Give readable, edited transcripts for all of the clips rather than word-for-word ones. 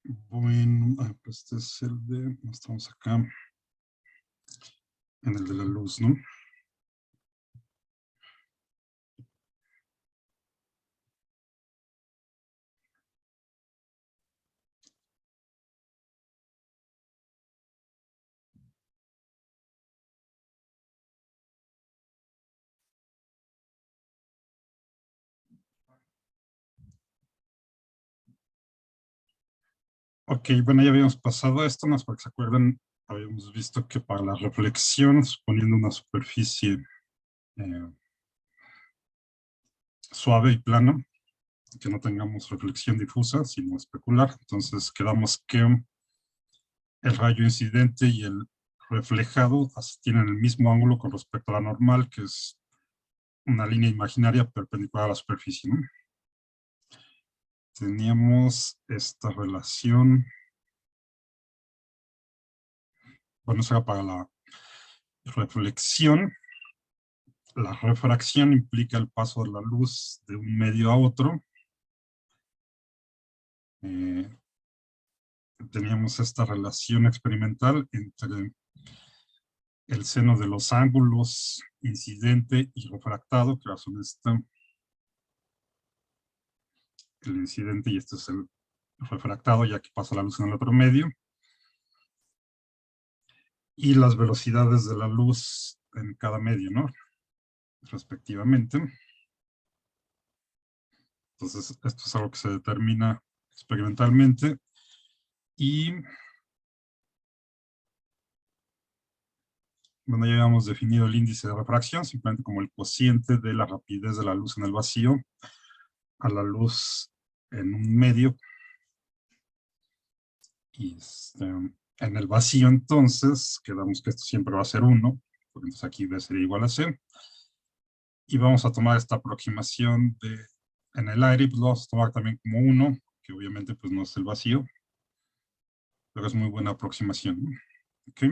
Bueno, pues este es el de, estamos acá en el de la luz, ¿no? Ok, bueno, ya habíamos pasado esto, más para que se acuerden, habíamos visto que para la reflexión, suponiendo una superficie eh, suave y plana, que no tengamos reflexión difusa, sino especular, entonces quedamos que el rayo incidente y el reflejado tienen el mismo ángulo con respecto a la normal, que es una línea imaginaria perpendicular a la superficie, ¿no? Teníamos esta relación, bueno, eso era para la reflexión. La refracción implica el paso de la luz de un medio a otro. Teníamos esta relación experimental entre el seno de los ángulos incidente y refractado, que son el incidente y este es el refractado, ya que pasa la luz en el otro medio. Y las velocidades de la luz en cada medio, ¿no? Respectivamente. Entonces, esto es algo que se determina experimentalmente. Y bueno, ya habíamos definido el índice de refracción, simplemente como el cociente de la rapidez de la luz en el vacío a la luz en un medio. Y en el vacío, entonces, quedamos que esto siempre va a ser 1, porque entonces aquí B sería igual a C. Y vamos a tomar esta aproximación en el aire, pues lo vamos a tomar también como 1, que obviamente pues no es el vacío, pero es muy buena aproximación, ¿no? Okay.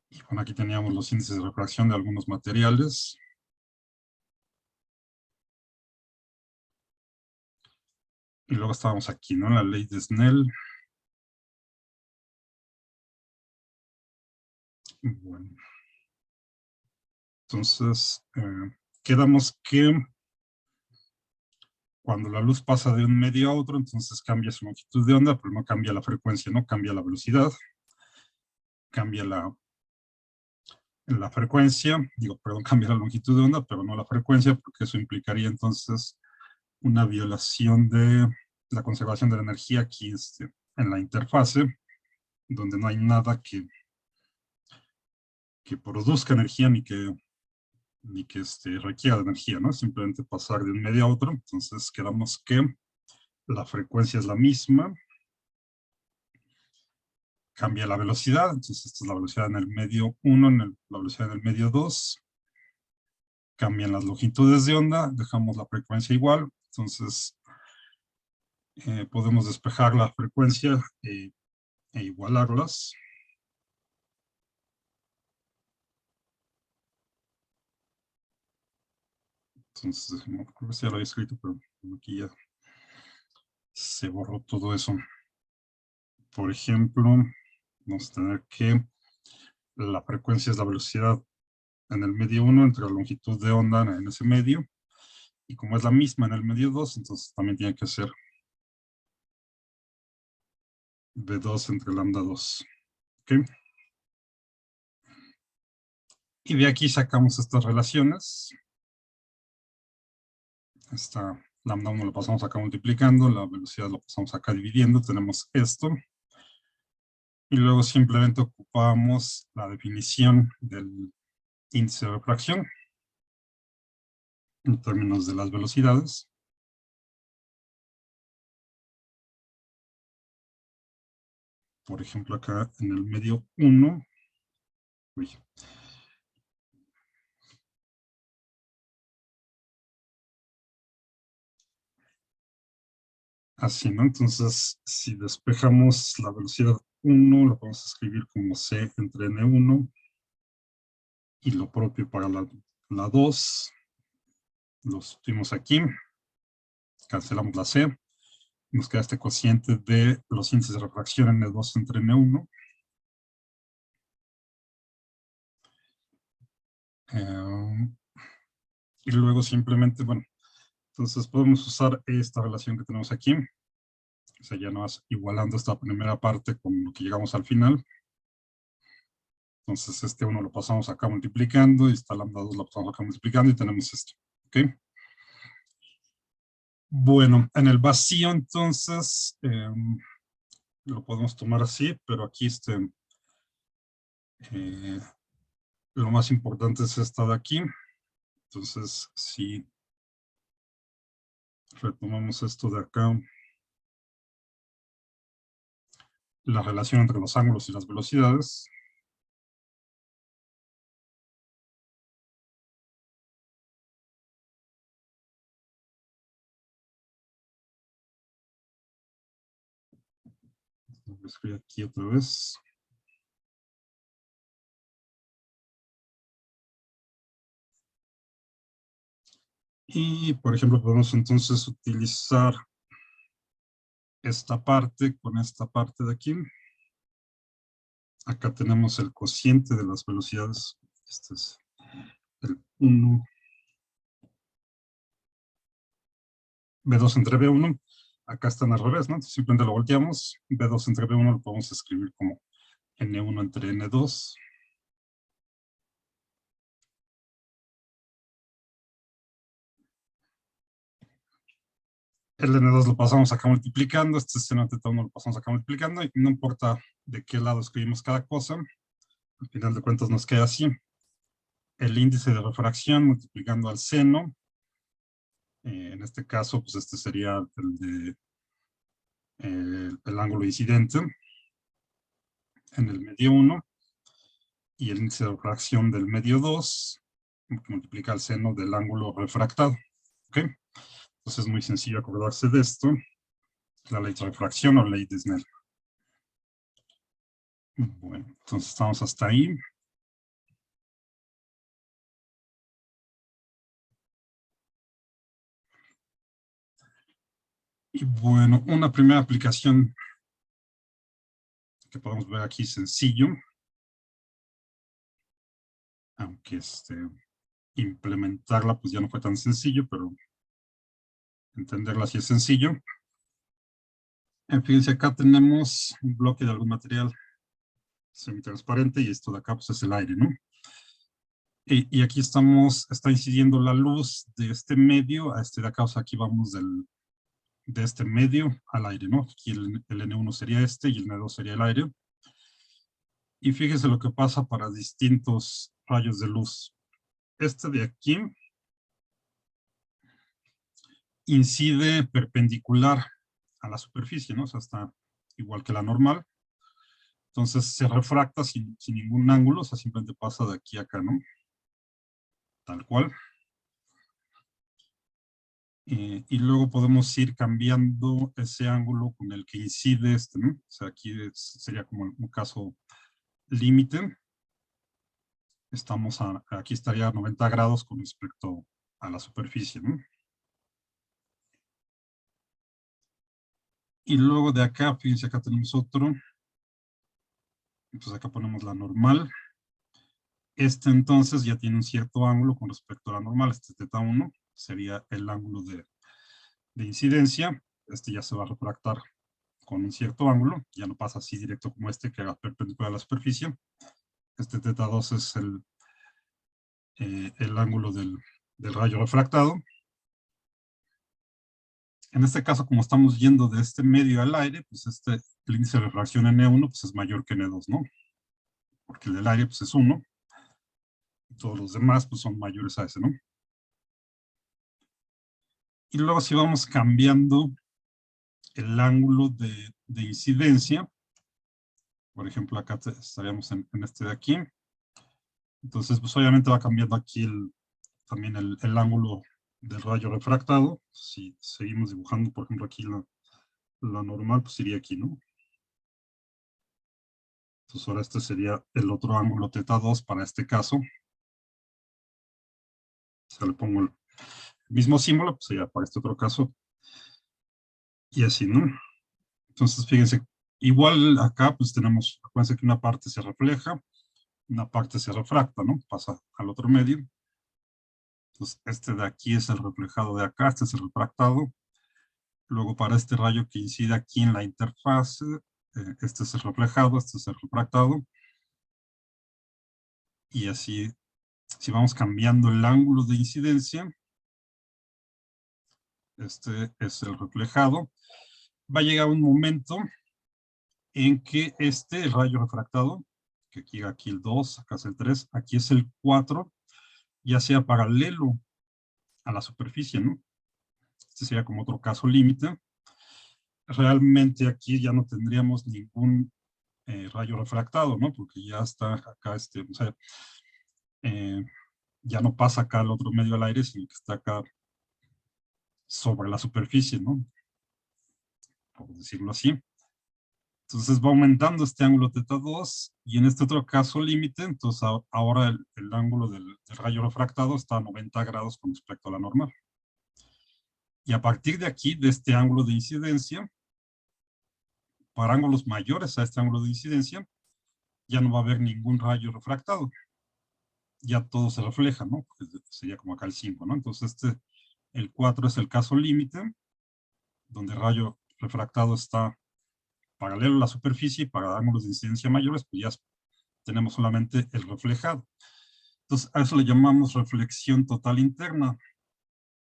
Y bueno, aquí teníamos los índices de refracción de algunos materiales. Y luego estábamos aquí, ¿no? La ley de Snell. Bueno. Entonces, quedamos que cuando la luz pasa de un medio a otro, entonces cambia su longitud de onda, pero no cambia la frecuencia, no cambia la velocidad, cambia la frecuencia, perdón, cambia la longitud de onda, pero no la frecuencia, porque eso implicaría entonces una violación de la conservación de la energía aquí en la interfase, donde no hay nada que produzca energía ni que requiera de energía, ¿no? Simplemente pasar de un medio a otro. Entonces quedamos que la frecuencia es la misma, cambia la velocidad, entonces esta es la velocidad en el medio 1, la velocidad en el medio 2, cambian las longitudes de onda, dejamos la frecuencia igual, entonces podemos despejar la frecuencia e igualarlas. Entonces, no creo que ya lo había escrito, pero aquí ya se borró todo eso. Por ejemplo, vamos a tener que la frecuencia es la velocidad en el medio 1 entre la longitud de onda en ese medio, y como es la misma en el medio 2, entonces también tiene que ser V2 entre lambda 2. ¿Okay? Y de aquí sacamos estas relaciones. Esta lambda 1 lo pasamos acá multiplicando, la velocidad lo pasamos acá dividiendo, tenemos esto. Y luego simplemente ocupamos la definición del índice de refracción en términos de las velocidades. Por ejemplo, acá en el medio 1, uy, así, ¿no? Entonces, si despejamos la velocidad 1, lo podemos escribir como C entre N1, y lo propio para la 2, lo sustituimos aquí, cancelamos la C, nos queda este cociente de los índices de refracción N2 entre N1. Y luego simplemente, bueno, entonces podemos usar esta relación que tenemos aquí. O sea, ya no vas igualando esta primera parte con lo que llegamos al final. Entonces este 1 lo pasamos acá multiplicando y esta lambda 2 lo pasamos acá multiplicando y tenemos esto. ¿Ok? Bueno, en el vacío entonces lo podemos tomar así, pero aquí lo más importante es esta de aquí. Entonces, si retomamos esto de acá, la relación entre los ángulos y las velocidades. Voy a escribir aquí otra vez. Y, por ejemplo, podemos entonces utilizar esta parte con esta parte de aquí. Acá tenemos el cociente de las velocidades. Este es el 1. B2 entre B1. Acá están al revés, ¿no? Entonces, simplemente lo volteamos. B2 entre B1 lo podemos escribir como N1 entre N2. El N2 lo pasamos acá multiplicando, este seno teta 1 lo pasamos acá multiplicando, y no importa de qué lado escribimos cada cosa, al final de cuentas nos queda así. El índice de refracción multiplicando al seno, en este caso, pues este sería el ángulo incidente en el medio 1, y el índice de refracción del medio 2, que multiplica el seno del ángulo refractado. ¿Ok? Entonces es muy sencillo acordarse de esto, la ley de refracción o ley de Snell. Bueno, entonces estamos hasta ahí. Y bueno, una primera aplicación que podemos ver aquí sencillo, aunque implementarla pues ya no fue tan sencillo, pero entenderla sí es sencillo. Fíjense, acá tenemos un bloque de algún material semitransparente y esto de acá pues es el aire, ¿no? Y aquí está incidiendo la luz de este medio a este de acá, o sea, aquí vamos de este medio al aire, ¿no? Aquí el N1 sería este y el N2 sería el aire. Y fíjense lo que pasa para distintos rayos de luz. Este de aquí incide perpendicular a la superficie, ¿no? O sea, está igual que la normal. Entonces se refracta sin ningún ángulo, o sea, simplemente pasa de aquí a acá, ¿no? Tal cual. Y luego podemos ir cambiando ese ángulo con el que incide ¿no? O sea, aquí sería como un caso límite. Aquí estaría a 90 grados con respecto a la superficie, ¿no? Y luego de acá, fíjense, acá tenemos otro. Entonces acá ponemos la normal. Este entonces ya tiene un cierto ángulo con respecto a la normal. Este teta 1 sería el ángulo de incidencia. Este ya se va a refractar con un cierto ángulo. Ya no pasa así directo como este que haga perpendicular a la superficie. Este teta 2 es el ángulo del rayo refractado. En este caso, como estamos yendo de este medio al aire, pues el índice de refracción N1 pues es mayor que N2, ¿no? Porque el del aire pues es 1. Y todos los demás pues son mayores a ese, ¿no? Y luego si vamos cambiando el ángulo de incidencia, por ejemplo acá estaríamos en este de aquí, entonces pues obviamente va cambiando aquí también el ángulo del rayo refractado. Si seguimos dibujando, por ejemplo aquí la normal, pues iría aquí, ¿no? Entonces ahora este sería el otro ángulo teta 2 para este caso. O sea, le pongo el mismo símbolo, pues sería para este otro caso Y así, ¿no? Entonces, fíjense, igual acá pues tenemos, acuérdense que una parte se refleja, una parte se refracta, ¿no? Pasa al otro medio. Entonces, este de aquí es el reflejado de acá, este es el refractado. Luego para este rayo que incide aquí en la interfaz, este es el reflejado, este es el refractado. Y así, si vamos cambiando el ángulo de incidencia, este es el reflejado, va a llegar un momento en que este rayo refractado, que aquí el 2, acá es el 3, aquí es el 4, ya sea paralelo a la superficie, ¿no? Este sería como otro caso límite. Realmente aquí ya no tendríamos ningún rayo refractado, ¿no? Porque ya está acá, o sea, eh, ya no pasa acá al otro medio al aire, sino que está acá sobre la superficie, ¿no? Por decirlo así. Entonces va aumentando este ángulo θ2 y en este otro caso límite, entonces ahora el ángulo del rayo refractado está a 90 grados con respecto a la normal. Y a partir de aquí, de este ángulo de incidencia, para ángulos mayores a este ángulo de incidencia, ya no va a haber ningún rayo refractado. Ya todo se refleja, ¿no? Sería como acá el 5, ¿no? Entonces el 4 es el caso límite, donde el rayo refractado está paralelo a la superficie y para ángulos de incidencia mayores, pues ya tenemos solamente el reflejado. Entonces, a eso le llamamos reflexión total interna.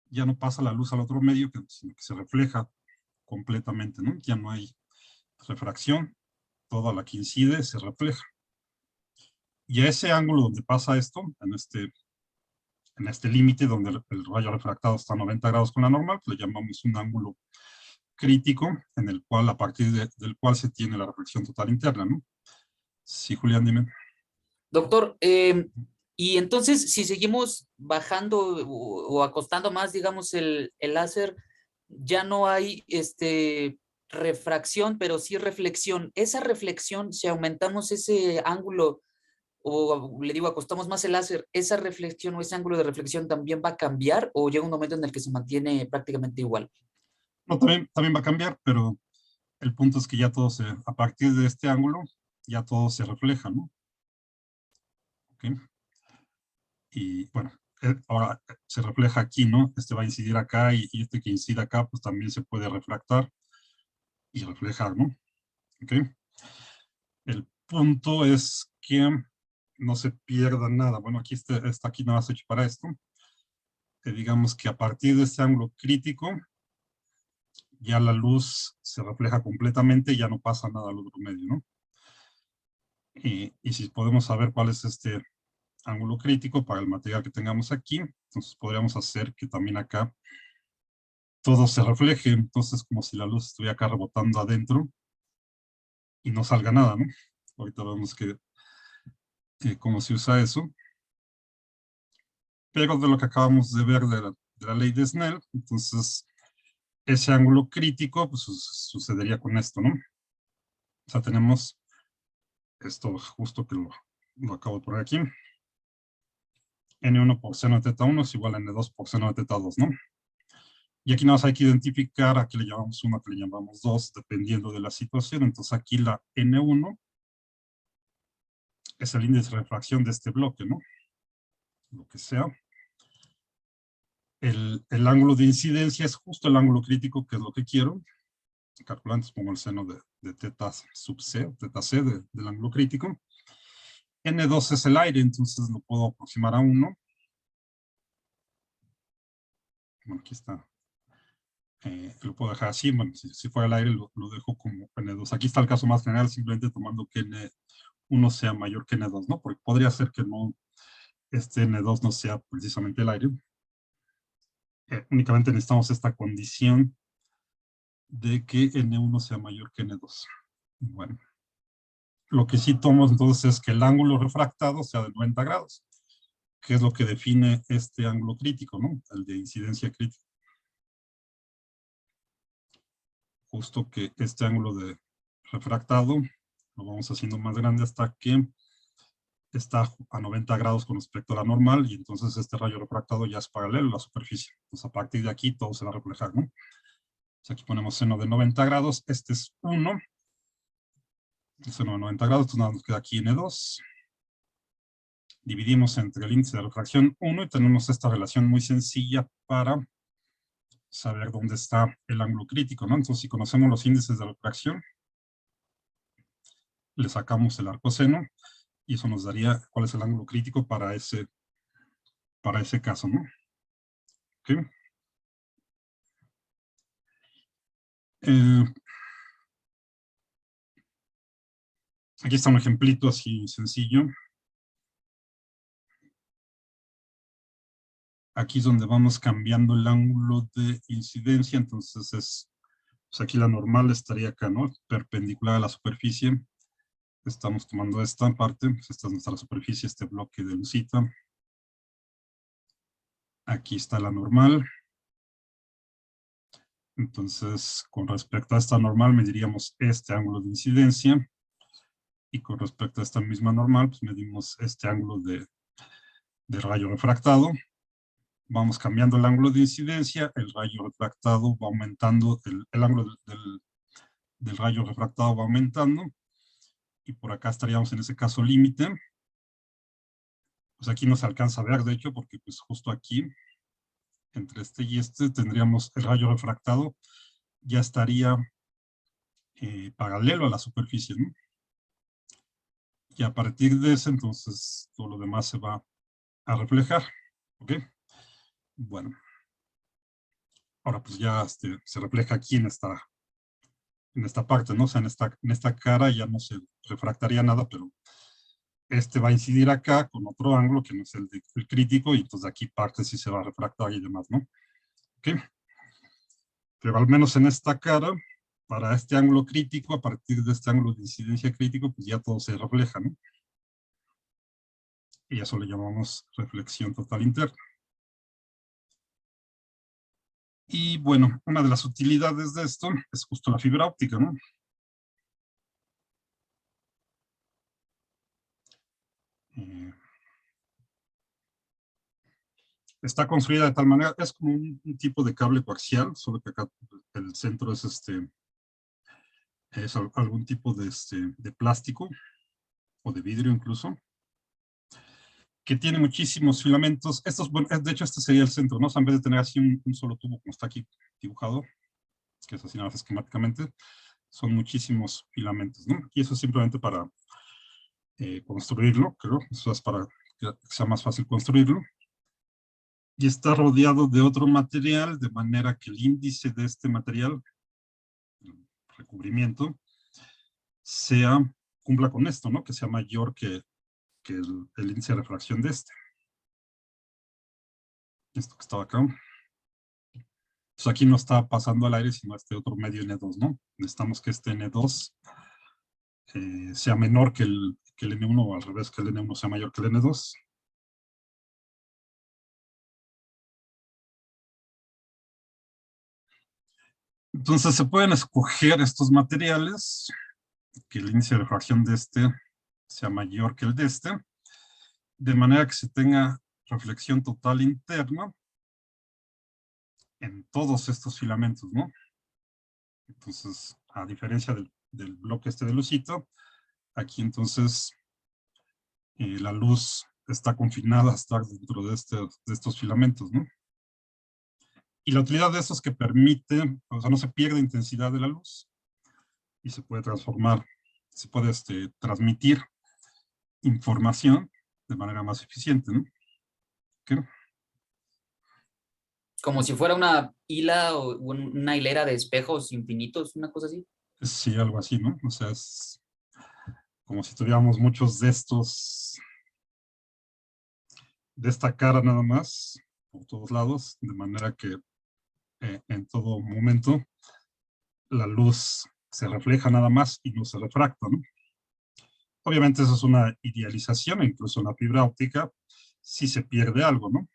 Ya no pasa la luz al otro medio, sino que se refleja completamente, ¿no? Ya no hay refracción, toda la que incide se refleja. Y a ese ángulo donde pasa esto, en este límite donde el rayo refractado está a 90 grados con la normal, pues le llamamos un ángulo crítico, en el cual, a partir del cual se tiene la reflexión total interna, ¿no? Sí, Julián, dime. Doctor, y entonces si seguimos bajando o acostando más, digamos, el láser, ya no hay refracción, pero sí reflexión. Esa reflexión, si aumentamos ese ángulo o le digo, acostamos más el láser, esa reflexión o ese ángulo de reflexión también va a cambiar o llega un momento en el que se mantiene prácticamente igual. No, también va a cambiar, pero el punto es que ya todo a partir de este ángulo, ya todo se refleja, ¿no? ¿Okay? Y bueno, ahora se refleja aquí, ¿no? Este va a incidir acá y este que incide acá, pues también se puede refractar y reflejar, ¿no? ¿Ok? El punto es que no se pierda nada. Bueno, aquí está aquí nada más hecho para esto. Que digamos que a partir de este ángulo crítico, ya la luz se refleja completamente y ya no pasa nada al otro medio, ¿no? Y si podemos saber cuál es este ángulo crítico para el material que tengamos aquí, entonces podríamos hacer que también acá todo se refleje, entonces como si la luz estuviera acá rebotando adentro y no salga nada, ¿no? Ahorita vemos cómo se usa eso, pero de lo que acabamos de ver de la ley de Snell, entonces ese ángulo crítico pues, sucedería con esto, ¿no? O sea, tenemos esto justo que lo acabo de poner aquí. N1 por seno de θ1 es igual a N2 por seno de θ2, ¿no? Y aquí nos hay que identificar a qué le llamamos 1, a qué le llamamos 2, dependiendo de la situación. Entonces aquí la N1 es el índice de refracción de este bloque, ¿no? Lo que sea. El ángulo de incidencia es justo el ángulo crítico, que es lo que quiero. Calculando, pongo el seno de θ sub c, θc del ángulo crítico. N2 es el aire, entonces lo puedo aproximar a 1. Bueno, aquí está. Lo puedo dejar así. Bueno, si fuera el aire, lo dejo como N2. Aquí está el caso más general, simplemente tomando que N1 sea mayor que N2, ¿no? Porque podría ser que no, este N2 no sea precisamente el aire. Únicamente necesitamos esta condición de que N1 sea mayor que N2. Bueno, lo que sí tomo entonces es que el ángulo refractado sea de 90 grados, que es lo que define este ángulo crítico, ¿no? El de incidencia crítica. Justo que este ángulo de refractado lo vamos haciendo más grande hasta que está a 90 grados con respecto a la normal y entonces este rayo refractado ya es paralelo a la superficie. Entonces a partir de aquí todo se va a reflejar, ¿no? Aquí ponemos seno de 90 grados, este es 1. El seno de 90 grados, entonces nada, nos queda aquí N2. Dividimos entre el índice de refracción 1 y tenemos esta relación muy sencilla para saber dónde está el ángulo crítico, ¿no? Entonces, si conocemos los índices de refracción, le sacamos el arcoseno y eso nos daría cuál es el ángulo crítico para ese caso, ¿no? ¿Okay? Aquí está un ejemplito así sencillo. Aquí es donde vamos cambiando el ángulo de incidencia, entonces pues aquí la normal estaría acá, ¿no? Perpendicular a la superficie. Estamos tomando esta parte, pues esta es nuestra superficie, este bloque de lucita. Aquí está la normal. Entonces, con respecto a esta normal, mediríamos este ángulo de incidencia. Y con respecto a esta misma normal, pues medimos este ángulo de rayo refractado. Vamos cambiando el ángulo de incidencia, el rayo refractado va aumentando, el ángulo del rayo refractado va aumentando. Y por acá estaríamos en ese caso límite. Pues aquí no se alcanza a ver, de hecho, porque pues justo aquí, entre este y este, tendríamos el rayo refractado, ya estaría paralelo a la superficie, ¿no? Y a partir de ese, entonces, todo lo demás se va a reflejar, ¿ok? Bueno. Ahora pues ya se refleja aquí en esta parte, ¿no? O sea, en esta cara ya no se refractaría nada, pero este va a incidir acá con otro ángulo que no es el crítico, y entonces aquí parte sí se va a refractar y demás, ¿no? ¿Ok? Pero al menos en esta cara, para este ángulo crítico, a partir de este ángulo de incidencia crítico, pues ya todo se refleja, ¿no? Y eso le llamamos reflexión total interna. Y bueno, una de las utilidades de esto es justo la fibra óptica, ¿no? Está construida de tal manera, es como un tipo de cable coaxial, solo que acá el centro es algún tipo de plástico o de vidrio incluso, que tiene muchísimos filamentos. Estos, bueno, de hecho este sería el centro, ¿no? O sea, en vez de tener así un solo tubo como está aquí dibujado, que es así nada más esquemáticamente, son muchísimos filamentos, ¿no? Y eso es simplemente para construirlo, creo, eso es para que sea más fácil construirlo. Y está rodeado de otro material, de manera que el índice de este material, el recubrimiento, cumpla con esto, ¿no? Que sea mayor que el índice de refracción de este. Esto que estaba acá. Entonces aquí no está pasando al aire, sino este otro medio N2, ¿no? Necesitamos que este N2 sea menor que el N1, o al revés, que el N1 sea mayor que el N2. Entonces se pueden escoger estos materiales, que el índice de refracción de este sea mayor que el de este, de manera que se tenga reflexión total interna en todos estos filamentos, ¿no? Entonces, a diferencia del bloque de lucito, aquí entonces la luz está confinada a estar dentro de estos filamentos, ¿no? Y la utilidad de eso es que permite, o sea, no se pierde intensidad de la luz y se puede transformar, se puede transmitir información de manera más eficiente, ¿no? ¿Qué? Como si fuera una hila o una hilera de espejos infinitos, una cosa así. Sí, algo así, ¿no? O sea, es como si tuviéramos muchos de esta cara nada más, por todos lados, de manera que en todo momento la luz se refleja nada más y no se refracta, ¿no? Obviamente eso es una idealización, incluso en la fibra óptica sí se pierde algo, ¿no?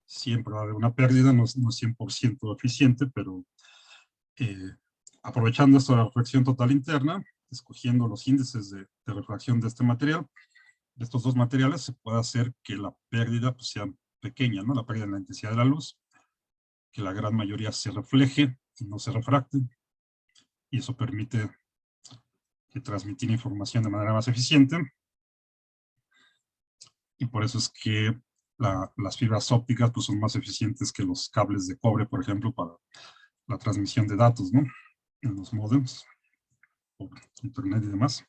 Siempre va a haber una pérdida, no es 100% eficiente, pero aprovechando esta reflexión total interna, escogiendo los índices de refracción de este material, de estos dos materiales, se puede hacer que la pérdida pues, sea pequeña, ¿no? La pérdida en la intensidad de la luz, que la gran mayoría se refleje y no se refracte. Y eso permite que transmitir información de manera más eficiente. Y por eso es que las fibras ópticas pues, son más eficientes que los cables de cobre, por ejemplo, para la transmisión de datos, ¿no? En los módems, por internet y demás.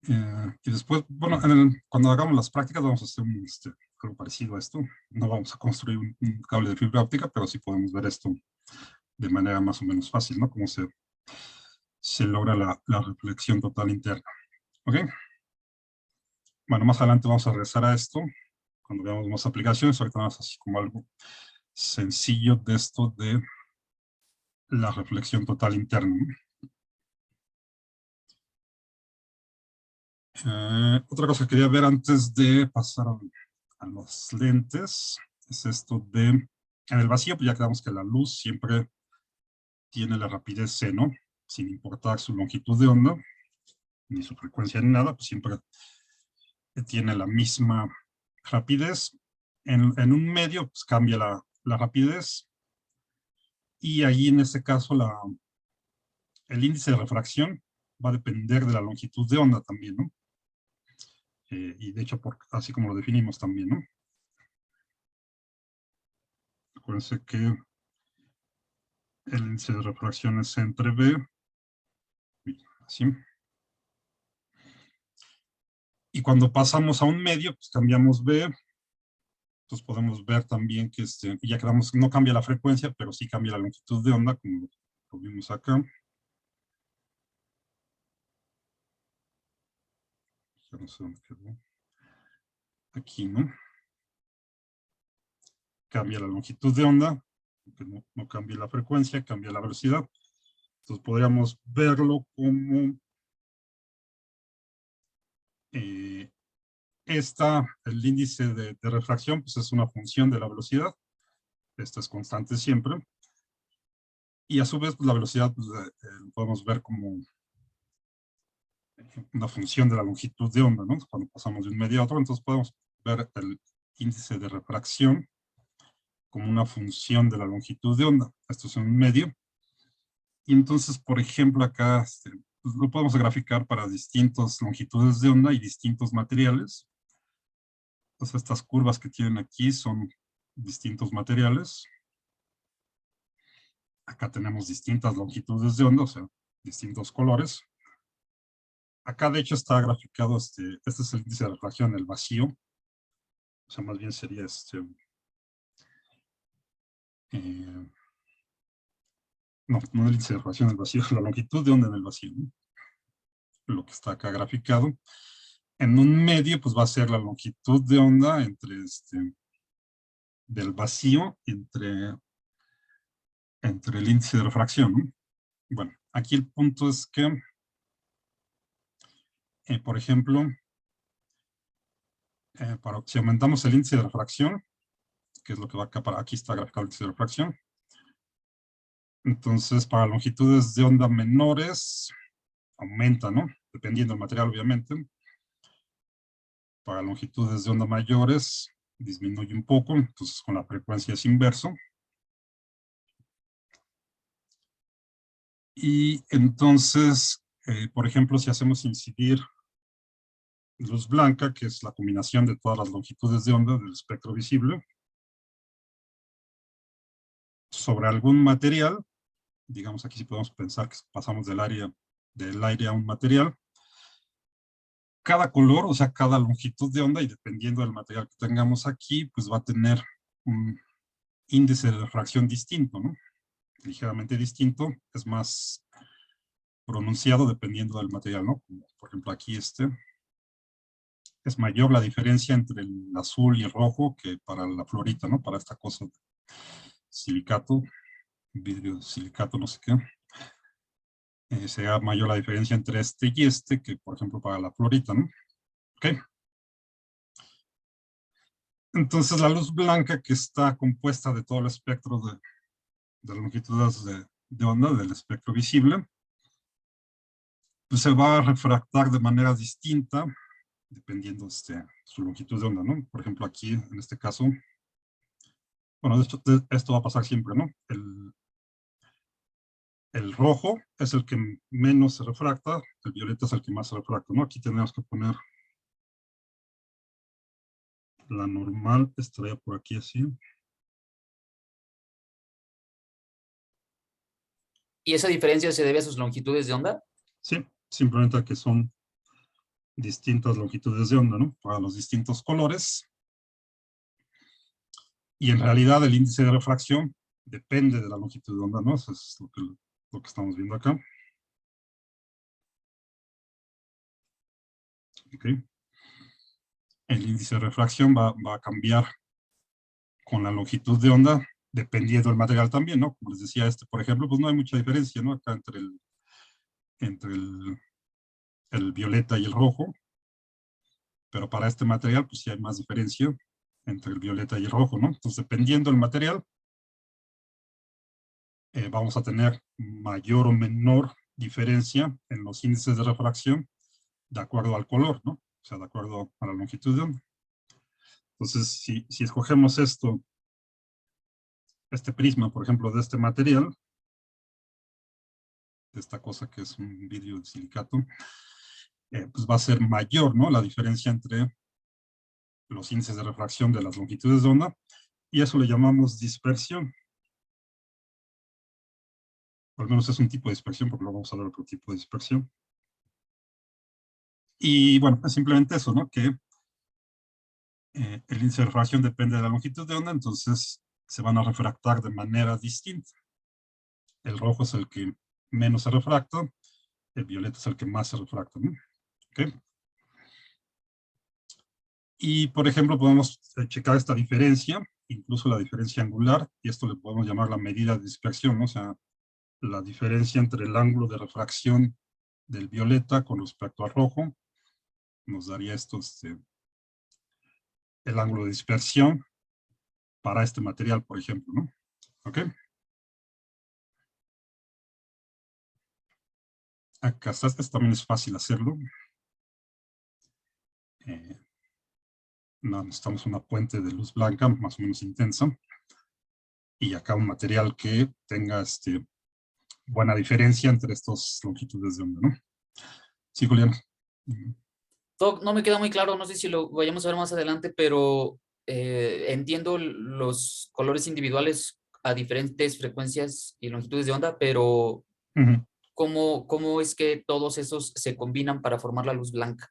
Y después, bueno, cuando hagamos las prácticas vamos a hacer algo parecido a esto. No vamos a construir un cable de fibra óptica, pero sí podemos ver esto de manera más o menos fácil, ¿no? Cómo se logra la reflexión total interna. ¿Ok? Bueno, más adelante vamos a regresar a esto, cuando veamos más aplicaciones. Ahorita vamos así como algo sencillo de esto de la reflexión total interna, ¿no? Otra cosa que quería ver antes de pasar a los lentes es esto de, en el vacío, pues ya quedamos que la luz siempre tiene la rapidez C, ¿no? Sin importar su longitud de onda, ni su frecuencia ni nada, pues siempre tiene la misma rapidez. En un medio, pues cambia la rapidez. Y ahí en este caso el índice de refracción va a depender de la longitud de onda también, ¿no? Y de hecho, así como lo definimos también, ¿no? Acuérdense que el índice de refracción es entre B, así. Y cuando pasamos a un medio, pues cambiamos B. Entonces podemos ver también que ya quedamos, no cambia la frecuencia, pero sí cambia la longitud de onda, como lo vimos acá. Ya no sé dónde quedó. Aquí, ¿no? Cambia la longitud de onda, aunque no cambia la frecuencia, cambia la velocidad. Entonces podríamos verlo como el índice de refracción, pues es una función de la velocidad. Esta es constante siempre. Y a su vez, pues, la velocidad pues, podemos ver como una función de la longitud de onda, ¿no? Cuando pasamos de un medio a otro, entonces podemos ver el índice de refracción como una función de la longitud de onda. Esto es un medio. Y entonces, por ejemplo, acá pues lo podemos graficar para distintas longitudes de onda y distintos materiales. Entonces, estas curvas que tienen aquí son distintos materiales. Acá tenemos distintas longitudes de onda, o sea, distintos colores. Acá, de hecho, está graficado, este es el índice de refracción en el vacío. O sea, más bien sería no el índice de refracción en el vacío, la longitud de onda en el vacío, ¿no? Lo que está acá graficado. En un medio, pues va a ser la longitud de onda entre del vacío entre el índice de refracción, ¿no? Bueno, aquí el punto es que, por ejemplo, si aumentamos el índice de refracción, que es lo que va acá, aquí está graficado el índice de refracción, entonces para longitudes de onda menores, aumenta, ¿no? Dependiendo del material, obviamente. Para longitudes de onda mayores, disminuye un poco, entonces con la frecuencia es inverso. Y entonces, por ejemplo, si hacemos incidir luz blanca, que es la combinación de todas las longitudes de onda del espectro visible, sobre algún material, digamos aquí sí podemos pensar que pasamos del aire a un material, cada color, o sea, cada longitud de onda, y dependiendo del material que tengamos aquí, pues va a tener un índice de refracción distinto, ¿no? Ligeramente distinto, es más pronunciado dependiendo del material, ¿no? Como, por ejemplo, aquí es mayor la diferencia entre el azul y el rojo que para la fluorita, ¿no? Para esta cosa de silicato, vidrio de silicato, no sé qué. Será mayor la diferencia entre este y este que, por ejemplo, para la fluorita, ¿no? ¿Ok? Entonces, la luz blanca, que está compuesta de todo el espectro de longitudes de onda del espectro visible, pues se va a refractar de manera distinta dependiendo de su longitud de onda, ¿no? Por ejemplo, aquí, en este caso, Bueno, esto va a pasar siempre, ¿no? El rojo es el que menos se refracta, el violeta es el que más se refracta, ¿no? Aquí tenemos que poner la normal, estaría por aquí así. ¿Y esa diferencia se debe a sus longitudes de onda? Sí, simplemente que son distintas longitudes de onda, ¿no? Para los distintos colores. Y en realidad el índice de refracción depende de la longitud de onda, ¿no? Eso es lo que estamos viendo acá. Okay. El índice de refracción va a cambiar con la longitud de onda, dependiendo del material también, ¿no? Como les decía, por ejemplo, pues no hay mucha diferencia, ¿no? Acá entre el violeta y el rojo, pero para este material, pues sí hay más diferencia entre el violeta y el rojo, ¿no? Entonces, dependiendo del material, vamos a tener mayor o menor diferencia en los índices de refracción de acuerdo al color, ¿no? O sea, de acuerdo a la longitud de onda. Entonces, si escogemos este prisma, por ejemplo, de este material, de esta cosa que es un vidrio de silicato, pues va a ser mayor, ¿no? La diferencia entre los índices de refracción de las longitudes de onda, y eso le llamamos dispersión. O al menos es un tipo de dispersión, porque luego vamos a ver otro tipo de dispersión. Y bueno, es simplemente eso, ¿no? Que el índice de refracción depende de la longitud de onda, entonces se van a refractar de manera distinta. El rojo es el que menos se refracta, el violeta es el que más se refracta, ¿no? ¿Okay? Y, por ejemplo, podemos checar esta diferencia, incluso la diferencia angular, y esto le podemos llamar la medida de dispersión, ¿no? O sea, la diferencia entre el ángulo de refracción del violeta con respecto al rojo, nos daría esto, el ángulo de dispersión para este material, por ejemplo, ¿no? ¿Ok? Acá está, este también es fácil hacerlo. Necesitamos una fuente de luz blanca más o menos intensa. Y acá un material que tenga buena diferencia entre estas longitudes de onda, ¿no? Sí, Julián. No me queda muy claro, no sé si lo vayamos a ver más adelante, pero entiendo los colores individuales a diferentes frecuencias y longitudes de onda, pero Ujú. ¿cómo es que todos esos se combinan para formar la luz blanca?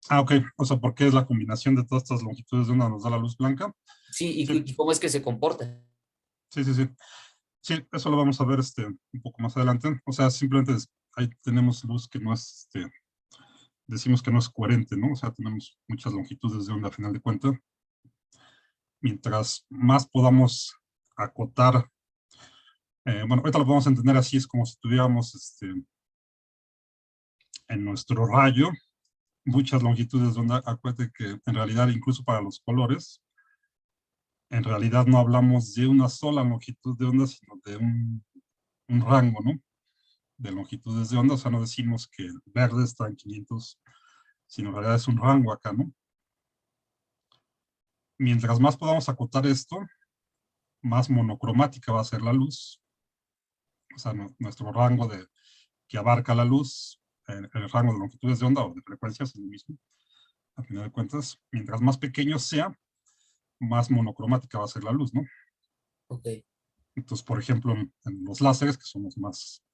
Ok. O sea, ¿por qué es la combinación de todas estas longitudes de onda nos da la luz blanca? Sí, Sí, y cómo es que se comporta. sí, sí, sí. Sí, eso lo vamos a ver un poco más adelante. O sea, simplemente ahí tenemos luz que no es, decimos que no es coherente, ¿no? O sea, tenemos muchas longitudes de onda a final de cuentas. Mientras más podamos acotar, bueno, ahorita lo podemos entender así, es como si tuviéramos en nuestro rayo muchas longitudes de onda. Acuérdate que en realidad, incluso para los colores, en realidad no hablamos de una sola longitud de onda, sino de un rango, ¿no? De longitudes de onda. O sea, no decimos que el verde está en 500, sino en realidad es un rango acá, ¿no? Mientras más podamos acotar esto, más monocromática va a ser la luz. O sea, nuestro rango que abarca la luz, el rango de longitudes de onda o de frecuencias es lo mismo, a final de cuentas. Mientras más pequeño sea, más monocromática va a ser la luz, ¿no? Ok. Entonces, por ejemplo, en los láseres, que son los más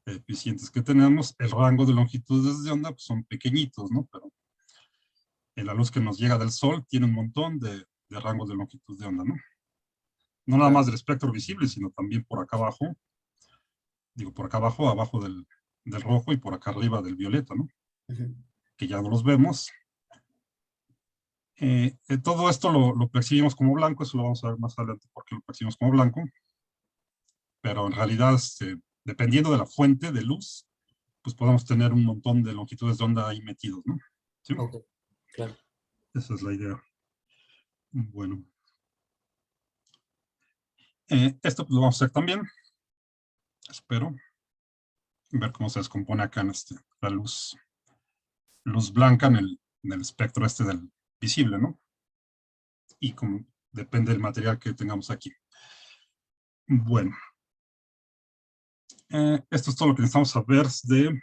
eficientes que tenemos, el rango de longitudes de onda pues, son pequeñitos, ¿no? Pero en la luz que nos llega del sol tiene un montón de rangos de longitud de onda, ¿no? No nada Claro. más del espectro visible, sino también por acá abajo, digo, por acá abajo, abajo del rojo y por acá arriba del violeta, ¿no? Ujú. Que ya no los vemos. Todo esto lo percibimos como blanco, eso lo vamos a ver más adelante porque lo percibimos como blanco, pero en realidad, dependiendo de la fuente de luz, pues podemos tener un montón de longitudes de onda ahí metidos, ¿no? ¿Sí? Ok, claro. Esa es la idea. Bueno, esto pues, lo vamos a hacer también. Espero ver cómo se descompone acá en la luz blanca en el espectro del visible, ¿no? Y como Depende del material que tengamos aquí. Bueno. Esto es todo lo que necesitamos saber de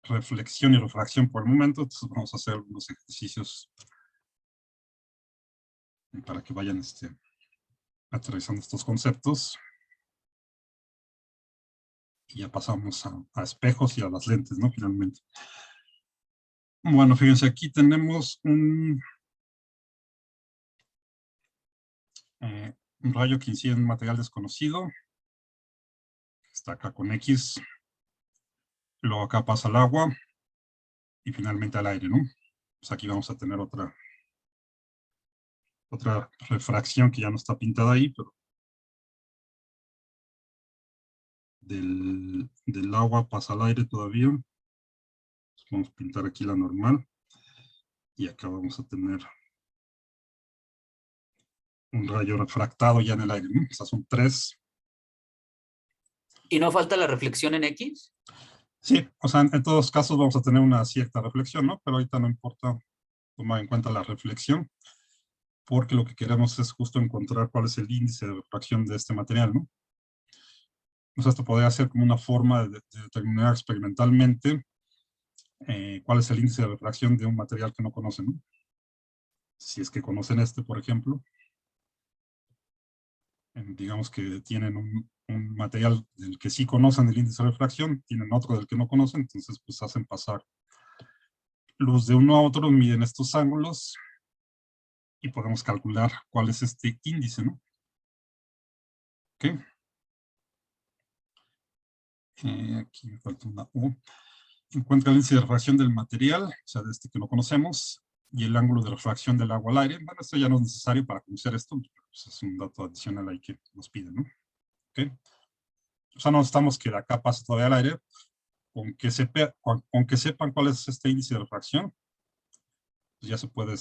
reflexión y refracción por el momento. Entonces vamos a hacer algunos ejercicios para que vayan aterrizando estos conceptos. Y ya pasamos a espejos y a las lentes, ¿no? Finalmente. Bueno, fíjense, aquí tenemos un rayo que incide en un material desconocido. Está acá con X. Luego acá pasa el agua. Y finalmente al aire, ¿no? Pues aquí vamos a tener otra refracción que ya no está pintada ahí, pero del agua pasa al aire todavía. Vamos a pintar aquí la normal. Y acá vamos a tener un rayo refractado ya en el aire, ¿no? Estas son 3. ¿Y no falta la reflexión en X? Sí, o sea, en todos casos vamos a tener una cierta reflexión, ¿no? Pero ahorita no importa tomar en cuenta la reflexión, porque lo que queremos es justo encontrar cuál es el índice de refracción de este material, ¿no? O sea, esto podría ser como una forma de determinar experimentalmente cuál es el índice de refracción de un material que no conocen, ¿no? Si es que conocen por ejemplo. Digamos que tienen un material del que sí conocen el índice de refracción, tienen otro del que no conocen, entonces pues hacen pasar luz de uno a otro, miden estos ángulos y podemos calcular cuál es este índice, ¿no? Ok. Aquí me falta una O. Encuentra el índice de refracción del material, o sea, de este que no conocemos, y el ángulo de refracción del agua al aire. Bueno, esto ya no es necesario para conocer esto, pues es un dato adicional ahí que nos piden, ¿no? Ok. O sea, no necesitamos que de acá pase todavía al aire, con que sepan cuál es este índice de refracción, pues ya se puede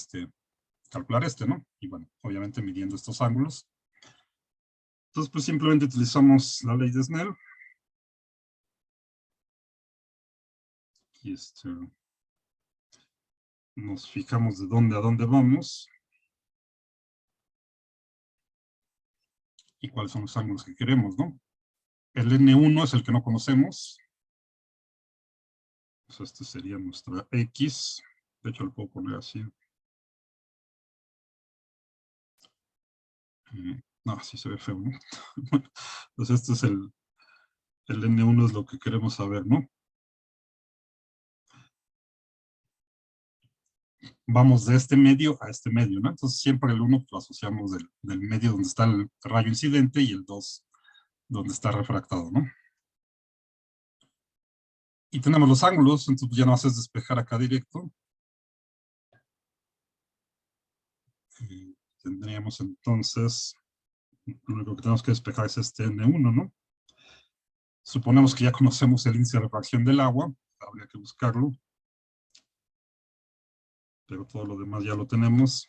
calcular ¿no? Y bueno, obviamente midiendo estos ángulos. Entonces, pues simplemente utilizamos la ley de Snell. Y nos fijamos de dónde a dónde vamos. Y cuáles son los ángulos que queremos, ¿no? El N1 es el que no conocemos. Pues este sería nuestra X. De hecho, lo puedo poner así. No, sí se ve feo, ¿no? Bueno, pues este es el N1 es lo que queremos saber, ¿no? Vamos de este medio a este medio, ¿no? Entonces siempre el 1 lo asociamos del medio donde está el rayo incidente y el 2 donde está refractado, ¿no? Y tenemos los ángulos, entonces ya no haces despejar acá directo. Y tendríamos entonces, lo único que tenemos que despejar es este N1, ¿no? Suponemos que ya conocemos el índice de refracción del agua, habría que buscarlo. Pero todo lo demás ya lo tenemos.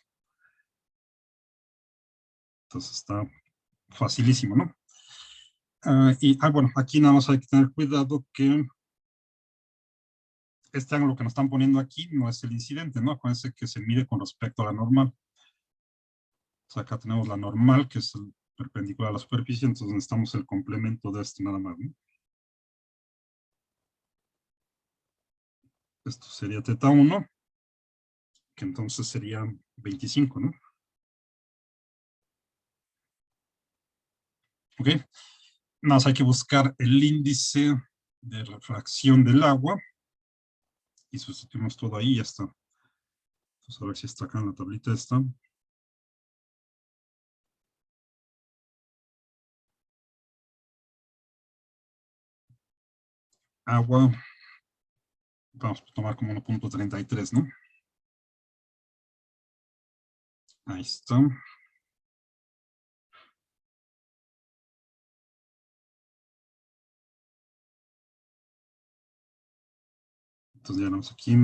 Entonces está facilísimo, ¿no? Bueno, aquí nada más hay que tener cuidado que este ángulo que nos están poniendo aquí no es el incidente, ¿no? Acuérdense que se mide con respecto a la normal. O sea, acá tenemos la normal, que es el perpendicular a la superficie, entonces necesitamos el complemento de este nada más, ¿no? Esto sería teta 1, que entonces sería 25, ¿no? Ok. Nada más hay que buscar el índice de refracción del agua y sustituimos todo ahí y ya está. Entonces a ver si está acá en la tablita esta. Agua, vamos a tomar como 1.33, ¿no? Ahí está. Entonces ya vamos aquí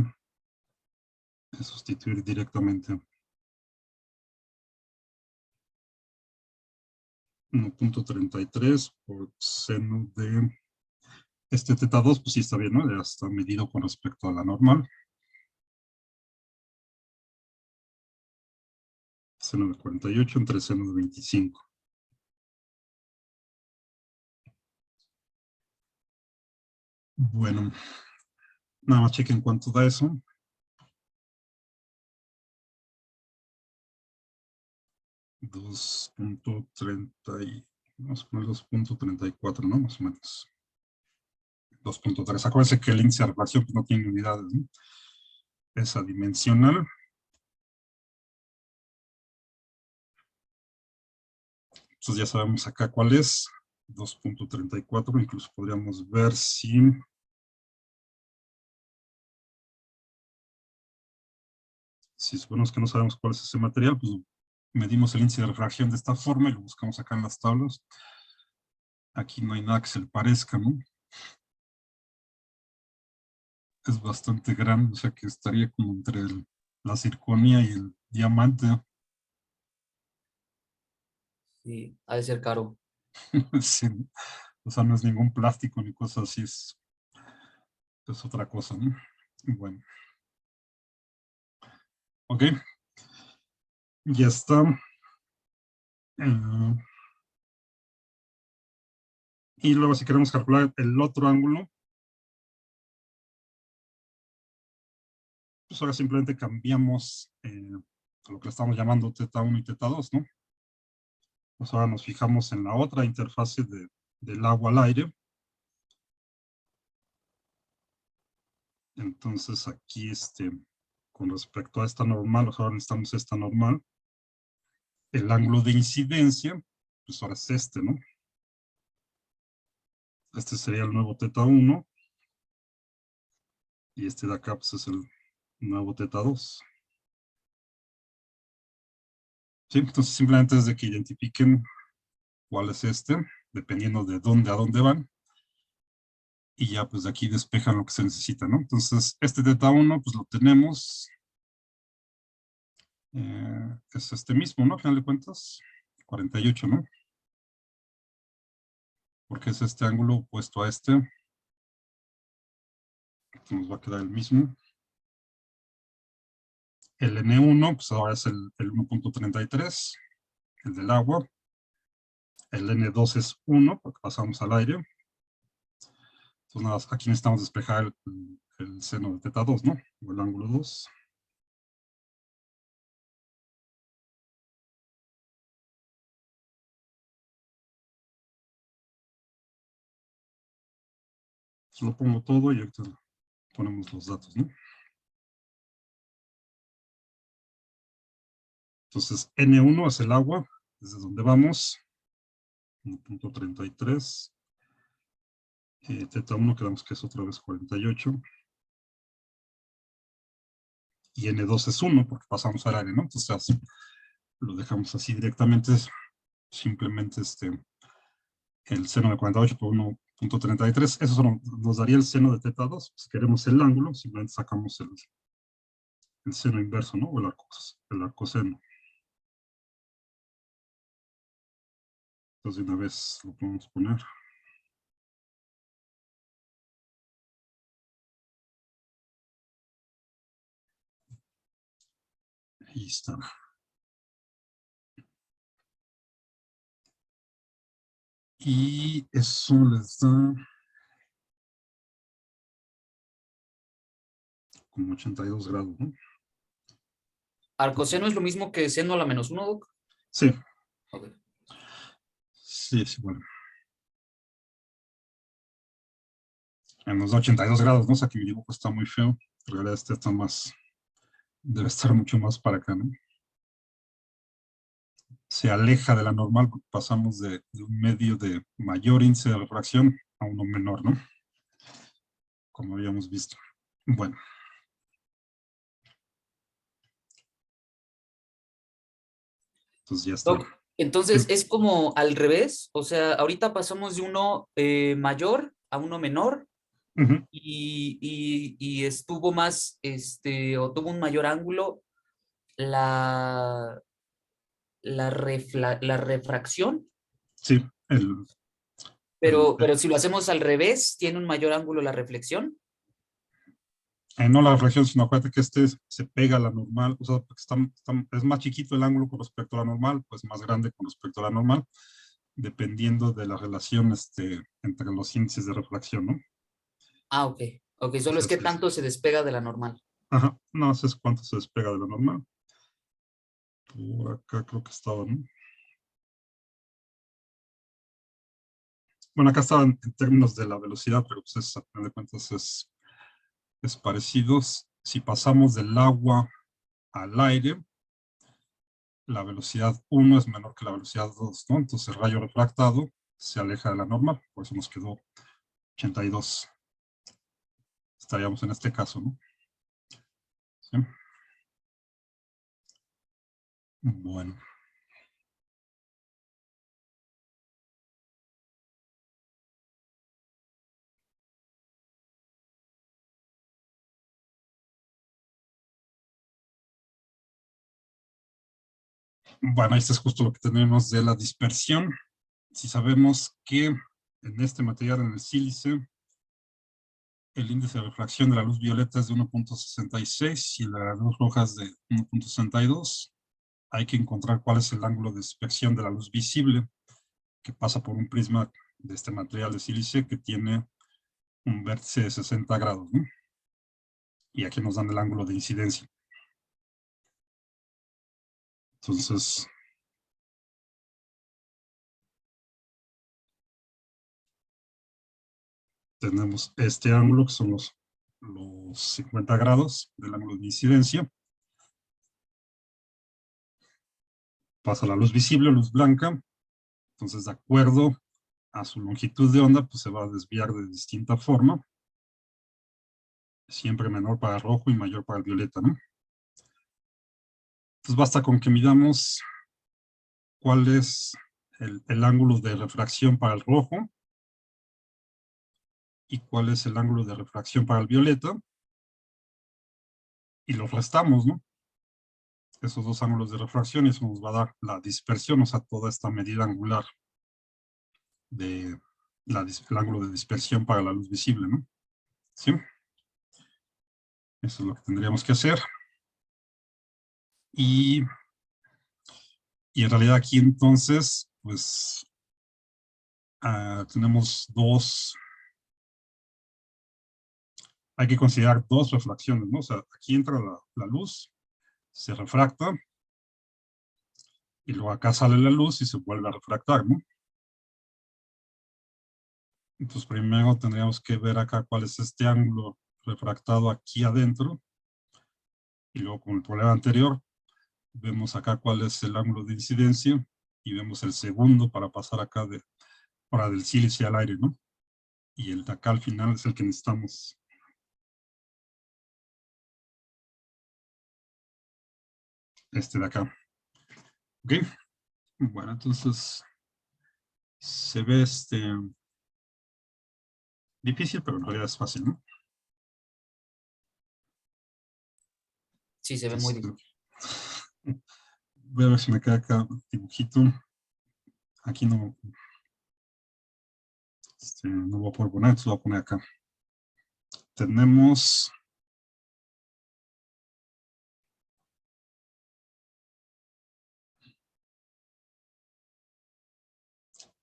a sustituir directamente 1.33 por seno de este teta 2, pues sí está bien, ¿no? Ya está medido con respecto a la normal. seno de 48 entre seno de 25. Bueno, nada más chequen cuánto da eso. Vamos a poner 2.34, ¿no? Más o menos. 2.3. Acuérdense que el índice de refracción pues, no tiene unidades, ¿no? Es adimensional. Entonces ya sabemos acá cuál es. 2.34. Incluso podríamos ver si suponemos que no sabemos cuál es ese material, pues medimos el índice de refracción de esta forma y lo buscamos acá en las tablas. Aquí no hay nada que se le parezca, ¿no? Es bastante grande, o sea que estaría como entre la zirconia y el diamante. Sí, ha de ser caro. Sí, o sea, no es ningún plástico ni cosa así, es otra cosa, ¿no? Bueno. Ok. Ya está. Y luego si queremos calcular el otro ángulo, pues ahora simplemente cambiamos lo que le estamos llamando θ1 y θ2, ¿no? Pues ahora nos fijamos en la otra interfase del agua al aire. Entonces aquí, con respecto a esta normal, ahora necesitamos esta normal. El ángulo de incidencia, pues ahora es ¿no? Este sería el nuevo θ1. Y este de acá, pues es el nuevo θ2. ¿Sí? Entonces simplemente es de que identifiquen cuál es dependiendo de dónde a dónde van. Y ya pues de aquí despejan lo que se necesita, ¿no? Entonces este θ1 pues lo tenemos, es este mismo, ¿no? Al final de cuentas, 48, ¿no? Porque es este ángulo opuesto a este. Entonces nos va a quedar el mismo. El N1 pues ahora es el 1.33, el del agua. El N2 es 1, porque pasamos al aire. Entonces nada, aquí necesitamos despejar el seno de θ2, ¿no? O el ángulo 2. Lo pongo todo y ahorita ponemos los datos, ¿no? Entonces, N1 es el agua, desde donde vamos, 1.33. θ1 quedamos que es otra vez 48. Y N2 es 1, porque pasamos al aire, ¿no? Entonces, lo dejamos así directamente, simplemente el seno de 48 por 1.33. Eso nos daría el seno de θ2. Si queremos el ángulo, simplemente sacamos el seno inverso, ¿no? O el arcoseno. Entonces, de una vez lo podemos poner. Ahí está. Y eso les da como 82 grados, ¿no? ¿Arcoseno es lo mismo que seno a la -1, Doc? Sí. Okay. Sí, bueno. Nos da 82 grados, ¿no? O sea que mi dibujo está muy feo. En realidad está más, debe estar mucho más para acá, ¿no? Se aleja de la normal porque pasamos de un medio de mayor índice de refracción a uno menor, ¿no? Como habíamos visto. Bueno. Entonces ya está. Doc, entonces es como al revés, o sea, ahorita pasamos de uno mayor a uno menor y estuvo más, o tuvo un mayor ángulo la, la refracción, Sí, pero si lo hacemos al revés, tiene un mayor ángulo la reflexión. No la reflexión, sino acuérdate que este se pega a la normal, o sea, porque es más chiquito el ángulo con respecto a la normal, pues más grande con respecto a la normal, dependiendo de la relación entre los índices de refracción, ¿no? Ah, ok. Ok, solo es que Entonces, tanto se despega de la normal. ajá, no sé cuánto se despega de la normal. Por acá creo que estaba, ¿no? Bueno, acá estaban en términos de la velocidad, pero pues a fin de cuentas es parecido. Si pasamos del agua al aire, la velocidad 1 es menor que la velocidad 2, ¿no? Entonces el rayo refractado se aleja de la normal, por eso nos quedó 82. Estaríamos en este caso, ¿no? ¿Sí? Bueno. Bueno, esto es justo lo que tenemos de la dispersión. Si sabemos que en este material, en el sílice, el índice de refracción de la luz violeta es de 1.66 y la luz roja es de 1.62. Hay que encontrar cuál es el ángulo de dispersión de la luz visible que pasa por un prisma de este material de sílice que tiene un vértice de 60 grados, ¿no? Y aquí nos dan el ángulo de incidencia. Entonces, tenemos este ángulo que son los 50 grados del ángulo de incidencia. Pasa la luz visible, luz blanca. Entonces, de acuerdo a su longitud de onda, pues se va a desviar de distinta forma. Siempre menor para el rojo y mayor para el violeta, ¿no? Entonces basta con que midamos cuál es el ángulo de refracción para el rojo y cuál es el ángulo de refracción para el violeta y los restamos, ¿no? Esos dos ángulos de refracción y eso nos va a dar la dispersión, o sea, toda esta medida angular de el ángulo de dispersión para la luz visible, ¿no? ¿Sí? Eso es lo que tendríamos que hacer. Y en realidad aquí entonces, pues, tenemos hay que considerar dos refracciones, ¿no? O sea, aquí entra la luz, se refracta, y luego acá sale la luz y se vuelve a refractar, ¿no? Entonces primero tendríamos que ver acá cuál es este ángulo refractado aquí adentro, y luego con el problema anterior, vemos acá cuál es el ángulo de incidencia, y vemos el segundo para pasar acá para del sílice al aire, ¿no? Y el de acá al final es el que necesitamos. Este de acá. ¿Ok? Bueno, entonces se ve difícil, pero en realidad es fácil, ¿no? Sí, se ve muy Entonces, difícil. voy a ver si me queda acá un dibujito. Aquí no, no voy a poder poner, entonces lo voy a poner acá. Tenemos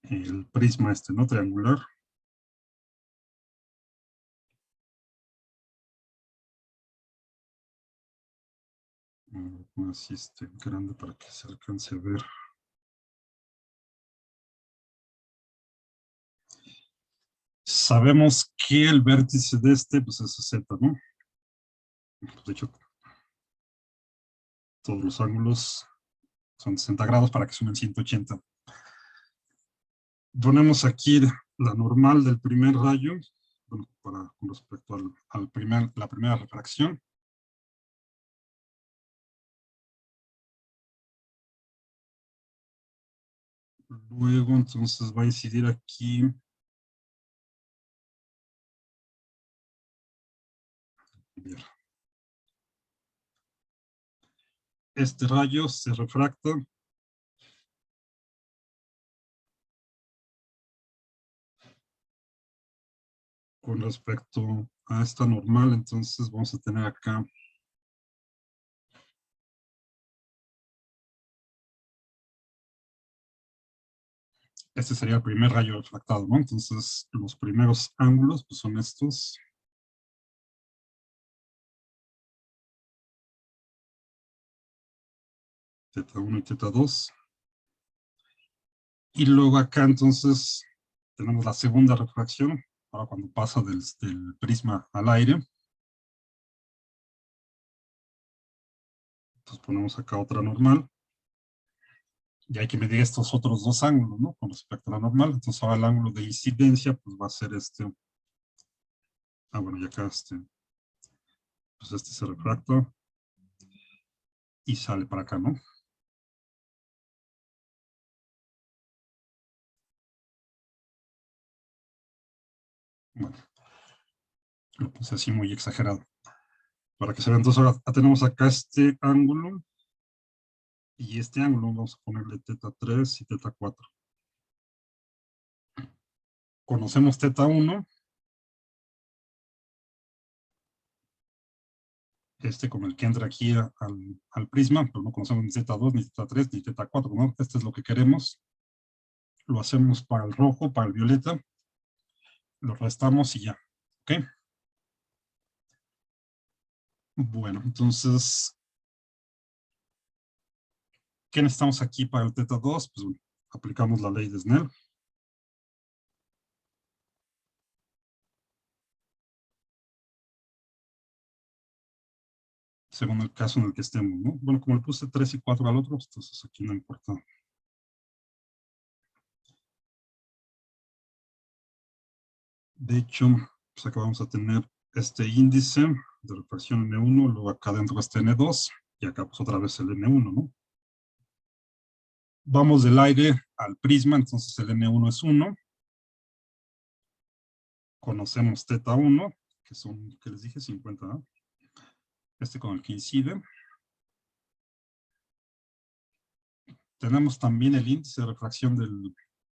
el prisma ¿no? Triangular. Así grande para que se alcance a ver. Sabemos que el vértice de pues es Z, ¿no? De hecho, todos los ángulos son 60 grados para que sumen 180. Ponemos aquí la normal del primer rayo, bueno, con respecto la primera refracción. Luego, entonces, va a incidir aquí. Este rayo se refracta con respecto a esta normal, entonces vamos a tener acá este sería el primer rayo refractado, ¿no? Entonces, los primeros ángulos pues, son estos. Teta 1 y teta 2. Y luego acá, entonces, tenemos la segunda refracción, ahora cuando pasa del prisma al aire. Entonces ponemos acá otra normal. Y hay que medir estos otros dos ángulos, ¿no? Con respecto a la normal. Entonces ahora el ángulo de incidencia, pues va a ser este. Bueno, y acá pues este se refracta. Y sale para acá, ¿no? Bueno, lo puse así muy exagerado. Para que se vea, entonces ahora tenemos acá este ángulo. Y este ángulo vamos a ponerle teta 3 y teta 4. Conocemos teta 1. Con el que entra aquí al prisma, pero no conocemos ni teta 2, ni teta 3, ni teta 4, ¿no? Este es lo que queremos. Lo hacemos para el rojo, para el violeta. Lo restamos y ya. ¿Ok? Bueno, entonces, ¿qué necesitamos aquí para el teta 2? Pues bueno, aplicamos la ley de Snell. Según el caso en el que estemos, ¿no? Bueno, como le puse 3 y 4 al otro, entonces aquí no importa. De hecho, pues acá vamos a tener este índice de refracción N1, luego acá dentro este N2, y acá pues otra vez el N1, ¿no? Vamos del aire al prisma, entonces el N1 es 1. Conocemos teta 1, que son, ¿qué les dije? 50, ¿no? Con el que incide. Tenemos también el índice de refracción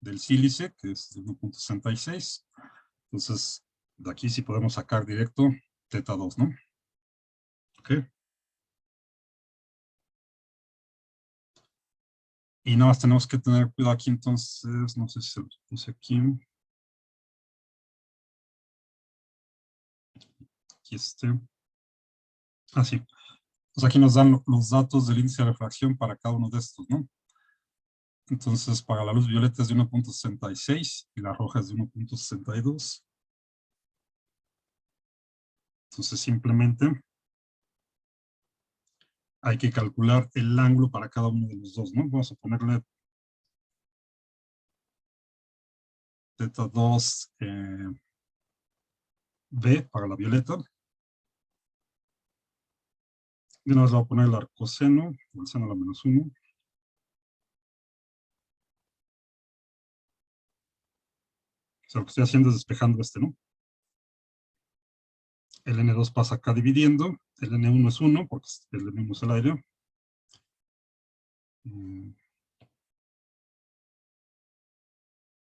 del sílice, que es de 1.66. Entonces, de aquí sí podemos sacar directo teta 2, ¿no? Ok. Y nada más tenemos que tener cuidado aquí, entonces, no sé si se los puse aquí. Aquí sí. Pues aquí nos dan los datos del índice de refracción para cada uno de estos, ¿no? Entonces, para la luz violeta es de 1.66 y la roja es de 1.62. Entonces, simplemente hay que calcular el ángulo para cada uno de los dos, ¿no? Vamos a ponerle teta 2 B para la violeta. Y una vez le voy a poner el arcoseno, el seno a la menos 1. O sea, lo que estoy haciendo es despejando ¿no? El N2 pasa acá dividiendo, el N1 es 1, porque el N1 es el aire.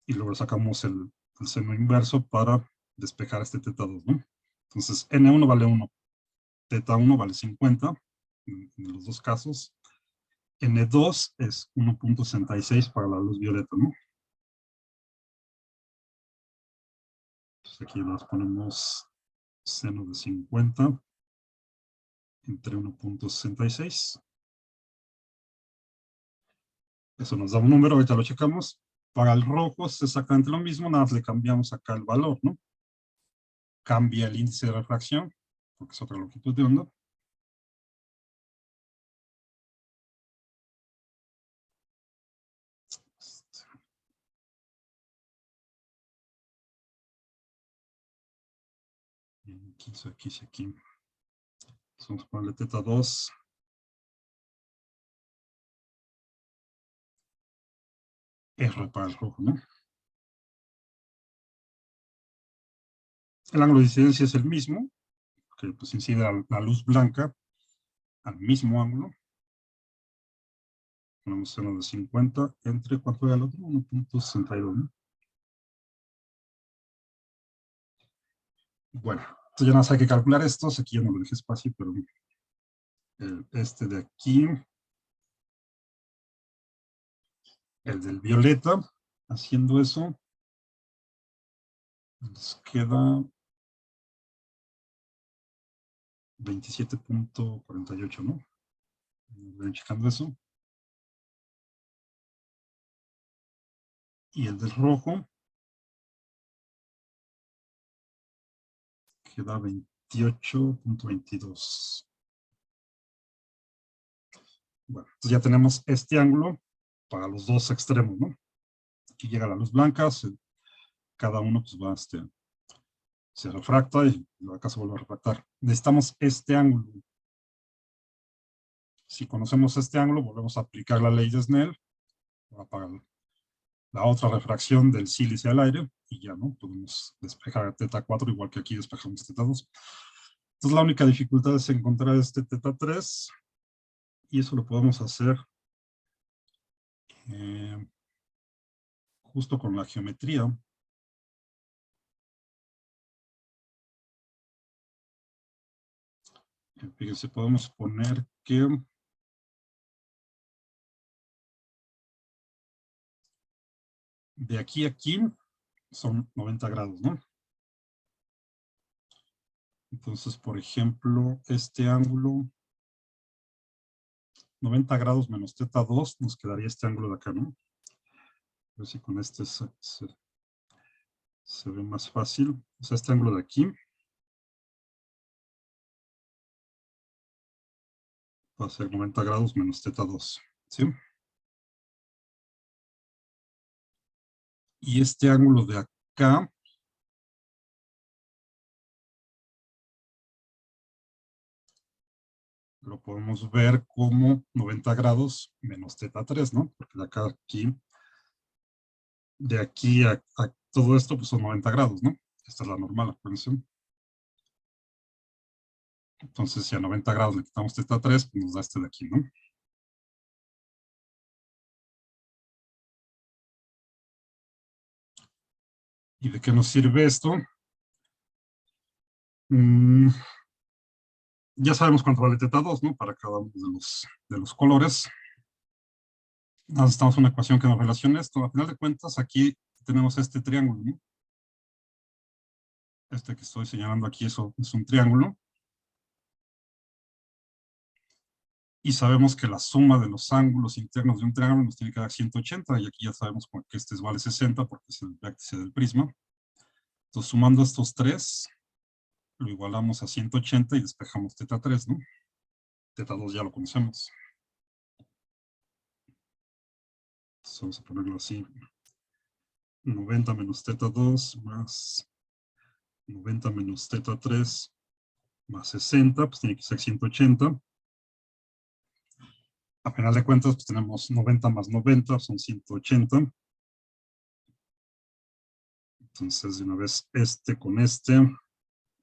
Y luego sacamos el seno inverso para despejar este teta 2, ¿no? Entonces, N1 vale 1, teta 1 vale 50, en los dos casos. N2 es 1.66 para la luz violeta, ¿no? Entonces aquí nos ponemos seno de 50 entre 1.66. Eso nos da un número, ahorita lo checamos. Para el rojo es exactamente lo mismo, nada más le cambiamos acá el valor, ¿no? Cambia el índice de refracción, porque es otra longitud de onda. Aquí. Vamos a ponerle teta 2. R para el rojo, ¿no? El ángulo de incidencia es el mismo, que pues incide la luz blanca al mismo ángulo. Ponemos seno de 50 entre, ¿cuánto era el otro? 1.62, ¿no? Bueno, Entonces ya nada más hay que calcular estos. Aquí ya no lo dejé espacio, pero este de aquí, el del violeta, haciendo eso, nos queda 27.48, ¿no? Voy checando eso. Y el del rojo queda 28.22. Bueno, entonces ya tenemos este ángulo para los dos extremos, ¿no? Aquí llega la luz blanca, cada uno pues va, se refracta y acá se vuelve a refractar. Necesitamos este ángulo. Si conocemos este ángulo, volvemos a aplicar la ley de Snell para la otra refracción del sílice al aire y ya, ¿no? Podemos despejar teta 4 igual que aquí despejamos teta 2. Entonces la única dificultad es encontrar este teta 3 y eso lo podemos hacer justo con la geometría. Fíjense, podemos poner que de aquí a aquí son 90 grados, ¿no? Entonces, por ejemplo, este ángulo, 90 grados menos teta 2, nos quedaría este ángulo de acá, ¿no? A ver si con este se ve más fácil. O sea, este ángulo de aquí va a ser 90 grados menos teta 2, ¿sí? Y este ángulo de acá lo podemos ver como 90 grados menos teta 3, ¿no? Porque de acá a aquí, de aquí a todo esto, pues son 90 grados, ¿no? Esta es la normal, acuérdense. Entonces, si a 90 grados le quitamos teta 3, pues nos da este de aquí, ¿no? ¿Y de qué nos sirve esto? Ya sabemos cuánto vale teta 2, ¿no? Para cada uno de los colores. Necesitamos una ecuación que nos relacione esto. A final de cuentas, aquí tenemos este triángulo, ¿no? Este que estoy señalando aquí es un triángulo. Y sabemos que la suma de los ángulos internos de un triángulo nos tiene que dar 180, y aquí ya sabemos que este vale 60 porque es el vértice del prisma. Entonces, sumando estos tres, lo igualamos a 180 y despejamos teta 3, ¿no? Teta 2 ya lo conocemos. Entonces, vamos a ponerlo así. 90 menos teta 2 más 90 menos teta 3 más 60, pues tiene que ser 180. A final de cuentas, pues tenemos 90 más 90, son 180. Entonces, de una vez, este con este,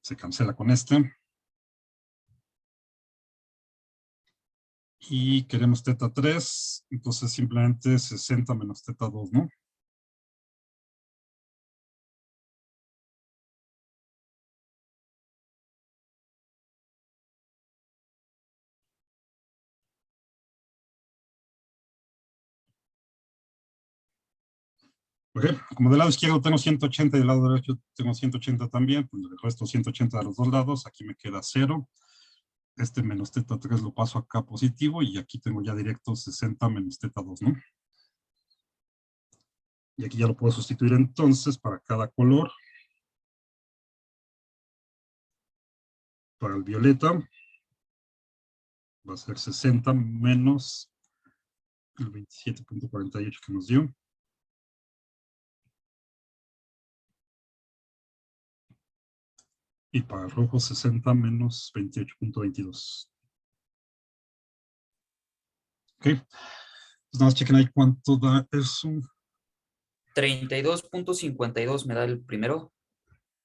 se cancela con este. Y queremos teta 3, entonces simplemente 60 menos teta 2, ¿no? Ok, como del lado izquierdo tengo 180 y del lado derecho tengo 180 también, pues le dejo estos 180 de los dos lados, aquí me queda 0. Este menos teta 3 lo paso acá positivo y aquí tengo ya directo 60 menos teta 2, ¿no? Y aquí ya lo puedo sustituir entonces para cada color. Para el violeta va a ser 60 menos el 27.48 que nos dio. Y para el rojo 60 menos 28.22. Ok, pues nada más chequen ahí cuánto da eso. 32.52 me da el primero.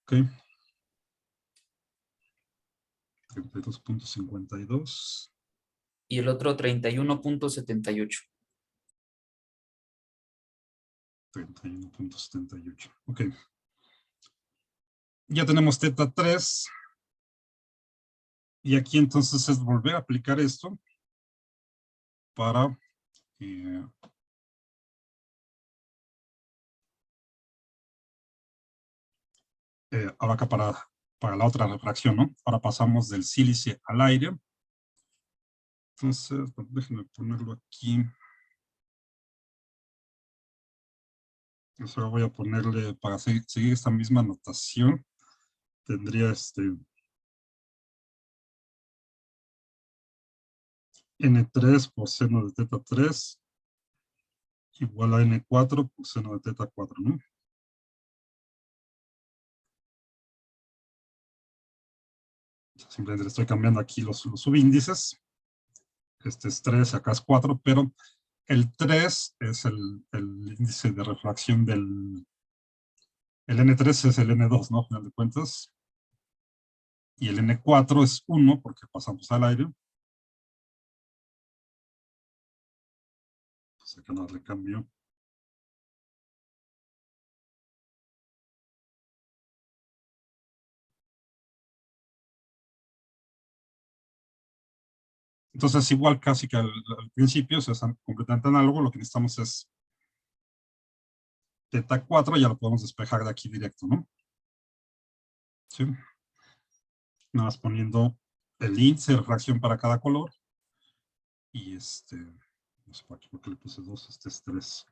Ok. 32.52. Y el otro 31.78. 31.78. Ok. Ya tenemos teta 3. Y aquí entonces es volver a aplicar esto para ahora acá para la otra refracción, ¿no? Ahora pasamos del sílice al aire. Entonces, bueno, déjenme ponerlo aquí. Entonces ahora voy a ponerle, para seguir esta misma notación, tendría N3 por seno de teta 3 igual a N4 por seno de teta 4, ¿no? Simplemente le estoy cambiando aquí los subíndices. Este es 3, acá es 4, pero el 3 es el índice de refracción del... El N3 es el N2, ¿no? A final de cuentas. Y el N4 es 1 porque pasamos al aire. Entonces acá no le cambio. Entonces, igual casi que al principio, o sea, es completamente análogo, lo que necesitamos es teta 4, ya lo podemos despejar de aquí directo, ¿no? ¿Sí? Nada más poniendo el índice de refracción para cada color. Y no sé por qué le puse 2, este es 3.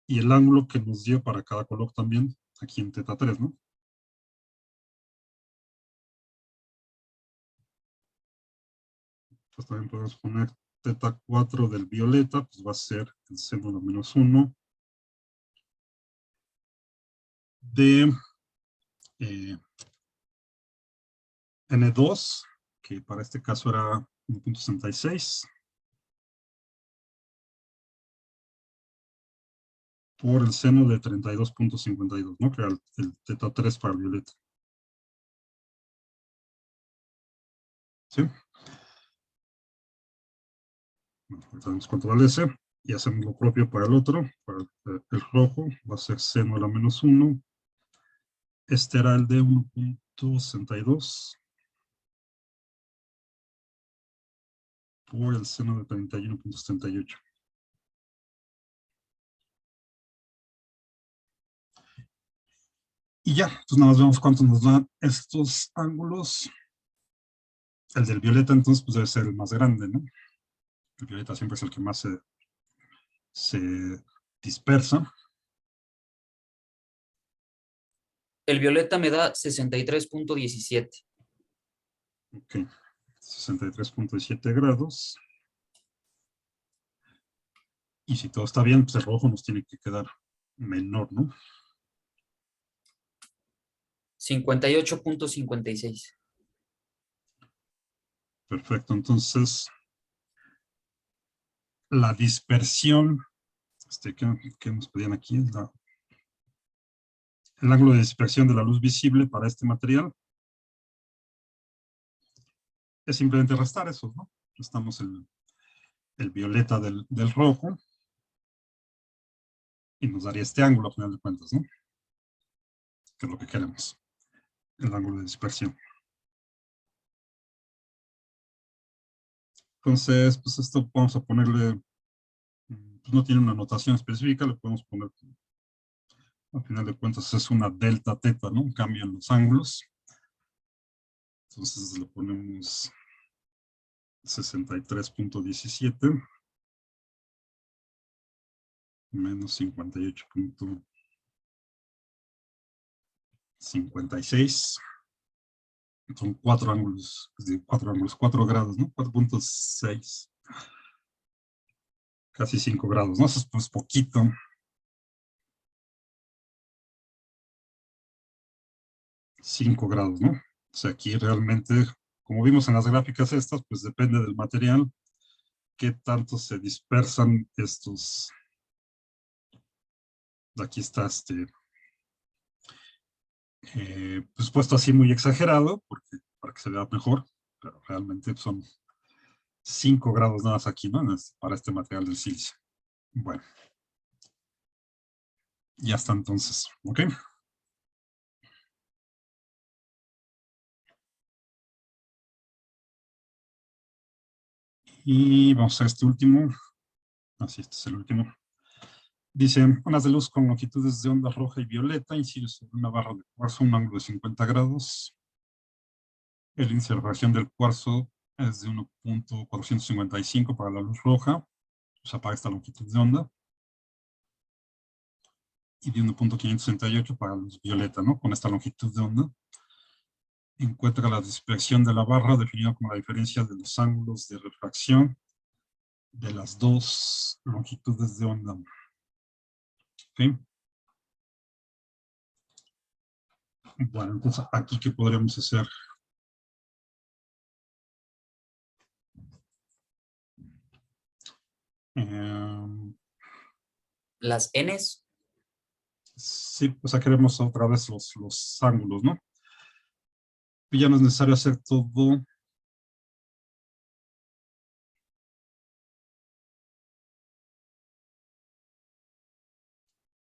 Y el ángulo que nos dio para cada color también, aquí en teta 3, ¿no? Pues también podemos poner teta 4 del violeta, pues va a ser el seno de menos 1 de N2, que para este caso era 1.66, por el seno de 32.52, ¿no? Que era el teta 3 para el violeta. ¿Sí? Bueno, ahorita damos control S y hacemos lo propio para el otro, para el rojo, va a ser seno de la menos 1. Este era el de 1.62 por el seno de 31.78. Y ya, pues nada más vemos cuánto nos dan estos ángulos. El del violeta entonces pues debe ser el más grande, ¿no? El violeta siempre es el que más se dispersa. El violeta me da 63.17. Ok, 63.7 grados. Y si todo está bien, pues el rojo nos tiene que quedar menor, ¿no? 58.56. Perfecto, entonces la dispersión, ¿qué nos pedían aquí? El ángulo de dispersión de la luz visible para este material es simplemente restar eso, ¿no? Restamos el violeta del rojo y nos daría este ángulo a final de cuentas, ¿no? Que es lo que queremos, el ángulo de dispersión. Entonces, pues esto vamos a ponerle, pues no tiene una notación específica, le podemos poner, a final de cuentas es una delta teta, ¿no? Un cambio en los ángulos. Entonces le ponemos 63.17 menos 58.56. Son 4 ángulos, 4 grados, ¿no? 4.6. Casi 5 grados, ¿no? Eso es pues poquito. 5 grados, ¿no? O sea, aquí realmente, como vimos en las gráficas estas, pues depende del material, qué tanto se dispersan estos. Aquí está pues puesto así muy exagerado, porque, para que se vea mejor, pero realmente son 5 grados nada más aquí, ¿no? Para este material del silicio. Bueno, ya está entonces, ¿ok? Y vamos a hacer este último. Así, este es el último. Dice, ondas de luz con longitudes de onda roja y violeta incide sobre una barra de cuarzo a un ángulo de 50 grados. El índice de refracción del cuarzo es de 1.455 para la luz roja, o sea, para esta longitud de onda, y de 1.568 para la luz violeta, ¿no? Con esta longitud de onda. Encuentra la dispersión de la barra definida como la diferencia de los ángulos de refracción de las dos longitudes de onda. ¿Ok? Bueno, entonces aquí, ¿qué podríamos hacer? Las Ns. Sí, o sea, queremos otra vez los ángulos, ¿no? Y ya no es necesario hacer todo.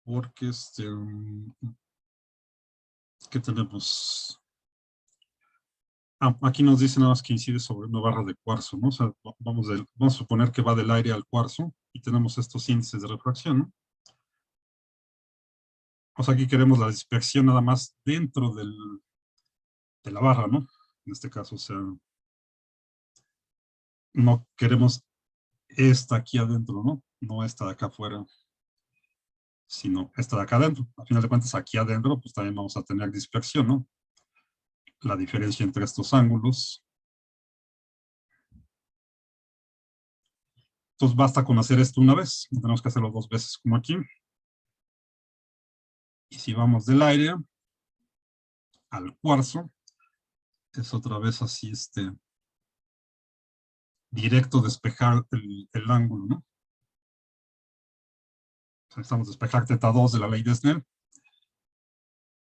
Porque ¿qué tenemos? Aquí nos dice nada más que incide sobre una barra de cuarzo, ¿no? O sea, vamos a suponer que va del aire al cuarzo y tenemos estos índices de refracción, ¿no? O sea, aquí queremos la dispersión nada más dentro de la barra, ¿no? En este caso, o sea, no queremos esta aquí adentro, ¿no? No esta de acá afuera, sino esta de acá adentro. A final de cuentas, aquí adentro, pues también vamos a tener dispersión, ¿no? La diferencia entre estos ángulos. Entonces basta con hacer esto una vez, no tenemos que hacerlo dos veces como aquí. Y si vamos del aire al cuarzo, es otra vez así, directo despejar el ángulo, ¿no? O sea, necesitamos despejar teta 2 de la ley de Snell.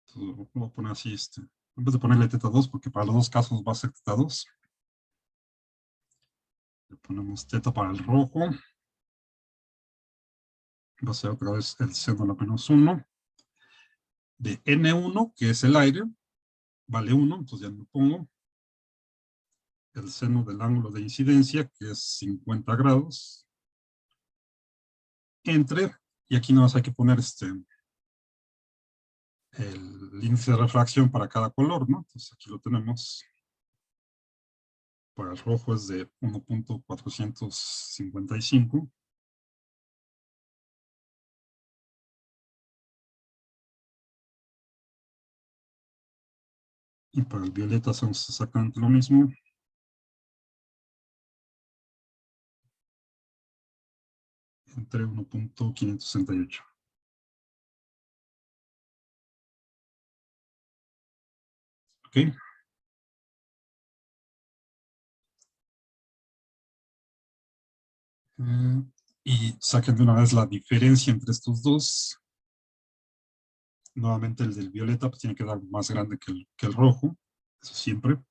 Entonces, voy a poner así, en vez de ponerle teta 2, porque para los dos casos va a ser teta 2. Le ponemos teta para el rojo. Va a ser otra vez el seno de la menos 1. De N1, que es el aire, vale 1, entonces ya lo pongo. El seno del ángulo de incidencia, que es 50 grados. Entre, y aquí nada más hay que poner el índice de refracción para cada color, ¿no? Entonces aquí lo tenemos. Para el rojo es de 1.455. Y para el violeta hacemos exactamente lo mismo. Entre 1.568. ¿Ok? Y saquen de una vez la diferencia entre estos dos. Nuevamente el del violeta pues tiene que dar más grande que el rojo. Eso siempre.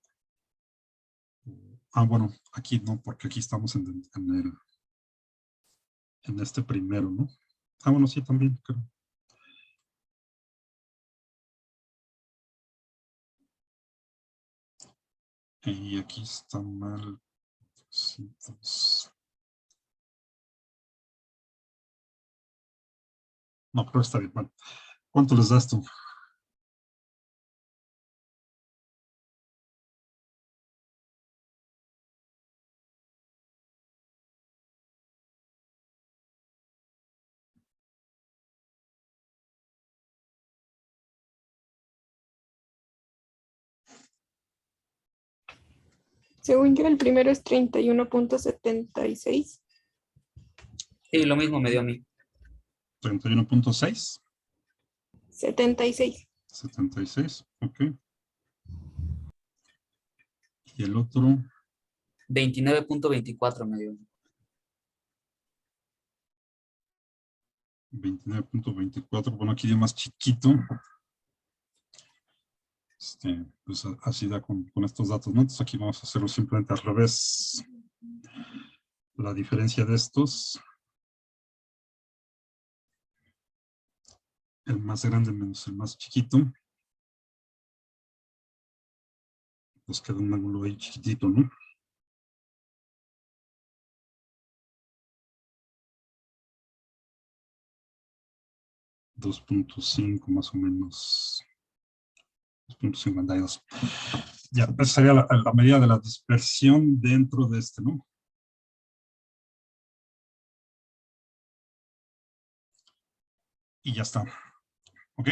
Bueno, aquí no, porque aquí estamos en este primero, ¿no? Bueno, sí, también, creo. Y aquí está mal. 200. No, creo que está bien. Bueno, ¿cuánto les das tú? Según yo, el primero es 31.76. Sí, lo mismo me dio a mí. 31.6. 76. 76, ok. Y el otro, 29.24 me dio. 29.24. Bueno, aquí de más chiquito. Pues así da con estos datos, ¿no? Entonces aquí vamos a hacerlo simplemente al revés. La diferencia de estos. El más grande menos el más chiquito. Nos queda un ángulo ahí chiquitito, ¿no? 2.5 más o menos. 2.52. Ya, esa sería la medida de la dispersión dentro de este, ¿no? Y ya está. ¿Ok?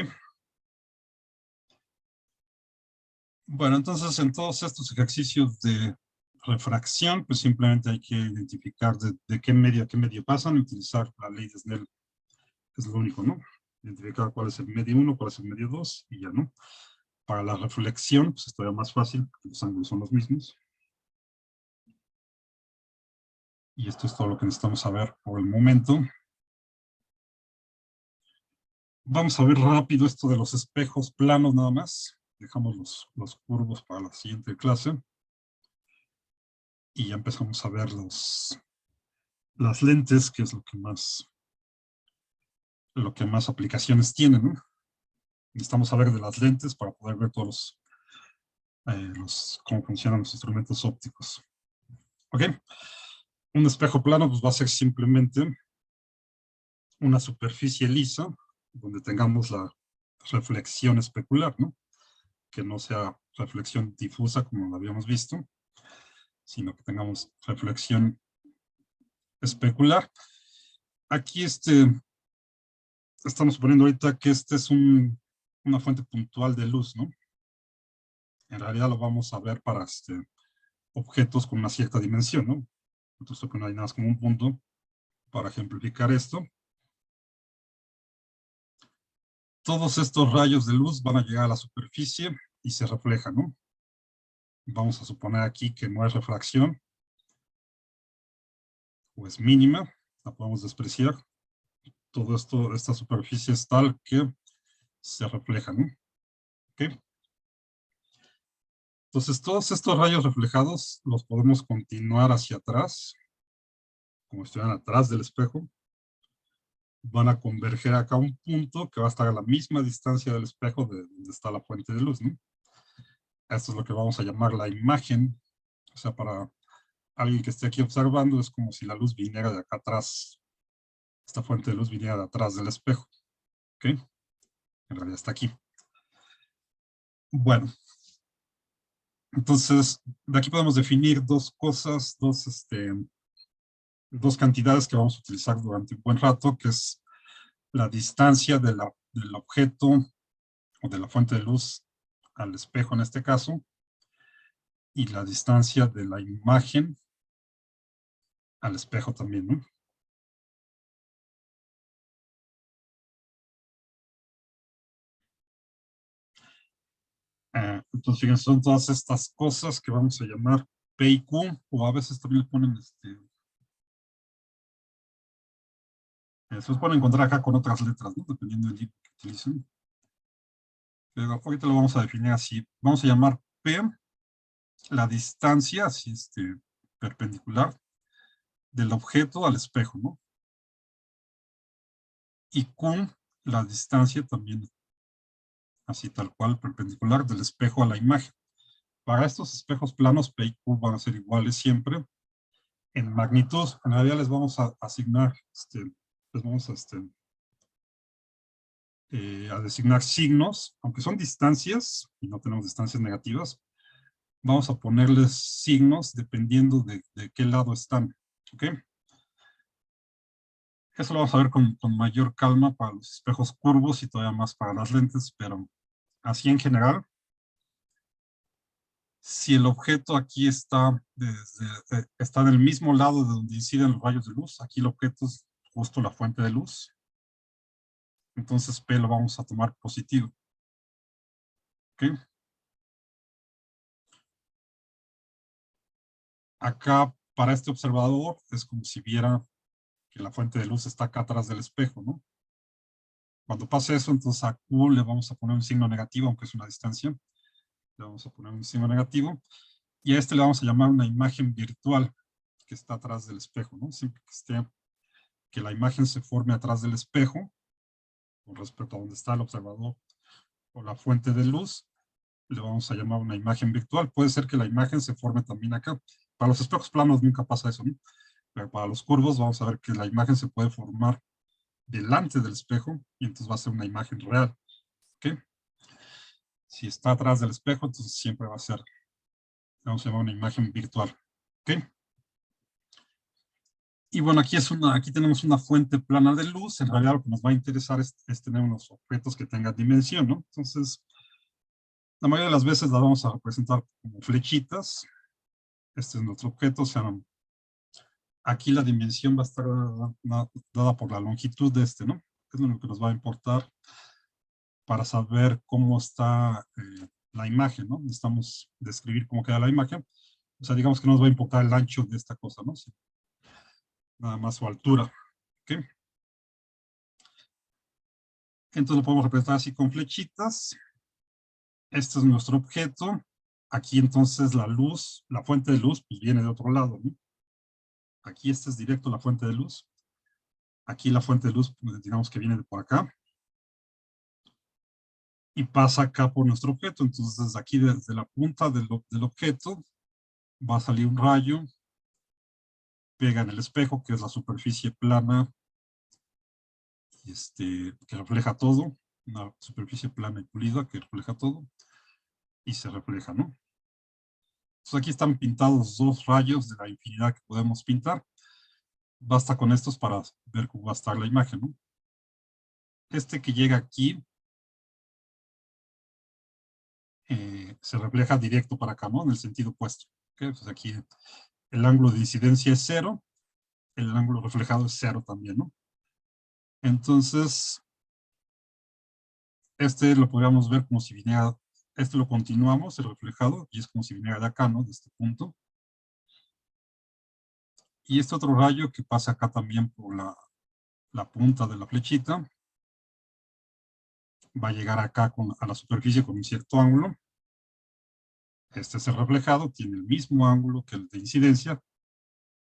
Bueno, entonces en todos estos ejercicios de refracción, pues simplemente hay que identificar de qué medio a qué medio pasan y utilizar la ley de Snell. Es lo único, ¿no? Identificar cuál es el medio 1, cuál es el medio 2 y ya, ¿no? Para la reflexión, pues es todavía más fácil, porque los ángulos son los mismos. Y esto es todo lo que necesitamos saber por el momento. Vamos a ver rápido esto de los espejos planos nada más. Dejamos los curvos para la siguiente clase. Y ya empezamos a ver las lentes, que es lo que más aplicaciones tienen, ¿no? Necesitamos saber de las lentes para poder ver todos cómo funcionan los instrumentos ópticos. ¿Ok? Un espejo plano pues, va a ser simplemente una superficie lisa donde tengamos la reflexión especular, ¿no? Que no sea reflexión difusa como lo habíamos visto, sino que tengamos reflexión especular. Aquí estamos suponiendo ahorita que este es una fuente puntual de luz, ¿no? En realidad lo vamos a ver para objetos con una cierta dimensión, ¿no? Entonces no hay nada más como un punto para ejemplificar esto. Todos estos rayos de luz van a llegar a la superficie y se reflejan, ¿no? Vamos a suponer aquí que no hay refracción, o es mínima, la podemos despreciar. Todo esto, esta superficie es tal que se refleja, ¿no? ¿Ok? Entonces, todos estos rayos reflejados los podemos continuar hacia atrás, como si estuvieran atrás del espejo. Van a converger acá a un punto que va a estar a la misma distancia del espejo de donde está la fuente de luz, ¿no? Esto es lo que vamos a llamar la imagen. O sea, para alguien que esté aquí observando, es como si la luz viniera de acá atrás. Esta fuente de luz viniera de atrás del espejo. ¿Ok? En realidad está aquí. Bueno. Entonces, de aquí podemos definir dos cosas, dos cantidades que vamos a utilizar durante un buen rato, que es la distancia del objeto o de la fuente de luz al espejo en este caso, y la distancia de la imagen al espejo también, ¿no? Entonces, fíjense, son todas estas cosas que vamos a llamar P y Q, o a veces también le ponen se los pueden encontrar acá con otras letras, ¿no? Dependiendo del libro que utilicen. Pero ahorita lo vamos a definir así. Vamos a llamar P la distancia, así perpendicular, del objeto al espejo, ¿no? Y Q la distancia también, así tal cual, perpendicular del espejo a la imagen. Para estos espejos planos, P y Q van a ser iguales siempre. En magnitud, en realidad les vamos a asignar, les vamos a designar signos, aunque son distancias, y no tenemos distancias negativas, vamos a ponerles signos dependiendo de qué lado están, ¿ok? Eso lo vamos a ver con mayor calma para los espejos curvos y todavía más para las lentes, pero así en general, si el objeto aquí está, está en el mismo lado de donde inciden los rayos de luz, aquí el objeto es justo la fuente de luz, entonces P lo vamos a tomar positivo. ¿Ok? Acá, para este observador, es como si viera que la fuente de luz está acá atrás del espejo, ¿no? Cuando pase eso, entonces a Q le vamos a poner un signo negativo, aunque es una distancia. Le vamos a poner un signo negativo. Y a este le vamos a llamar una imagen virtual que está atrás del espejo, ¿no? Siempre que la imagen se forme atrás del espejo, con respecto a donde está el observador o la fuente de luz, le vamos a llamar una imagen virtual. Puede ser que la imagen se forme también acá. Para los espejos planos nunca pasa eso, ¿no? Pero para los curvos vamos a ver que la imagen se puede formar delante del espejo y entonces va a ser una imagen real. ¿Ok? Si está atrás del espejo, entonces siempre va a ser, vamos a llamar una imagen virtual. ¿Ok? Y bueno, aquí tenemos una fuente plana de luz. En realidad lo que nos va a interesar es tener unos objetos que tengan dimensión, ¿no? Entonces, la mayoría de las veces las vamos a representar como flechitas. Este es nuestro objeto. O sea, aquí la dimensión va a estar dada por la longitud de este, ¿no? Es lo que nos va a importar para saber cómo está la imagen, ¿no? Necesitamos describir cómo queda la imagen. O sea, digamos que no nos va a importar el ancho de esta cosa, ¿no? Sí. Nada más su altura. ¿Ok? Entonces lo podemos representar así con flechitas. Este es nuestro objeto. Aquí entonces la luz, la fuente de luz, pues viene de otro lado, ¿no? Aquí este es directo la fuente de luz. Aquí la fuente de luz, pues, digamos que viene de por acá. Y pasa acá por nuestro objeto. Entonces desde aquí, desde la punta del objeto, va a salir un rayo, pega en el espejo, que es la superficie plana, que refleja todo. Una superficie plana y pulida que refleja todo. Y se refleja, ¿no? Entonces aquí están pintados dos rayos de la infinidad que podemos pintar. Basta con estos para ver cómo va a estar la imagen, ¿no? Este que llega aquí se refleja directo para acá, ¿no? En el sentido opuesto. ¿Okay? Pues aquí el ángulo de incidencia es 0, el ángulo reflejado es 0 también, ¿no? Entonces, este lo podríamos ver como si viniera, este lo continuamos, el reflejado, y es como si viniera de acá, ¿no? De este punto. Y este otro rayo que pasa acá también por la punta de la flechita, va a llegar acá a la superficie con un cierto ángulo. Este es el reflejado, tiene el mismo ángulo que el de incidencia,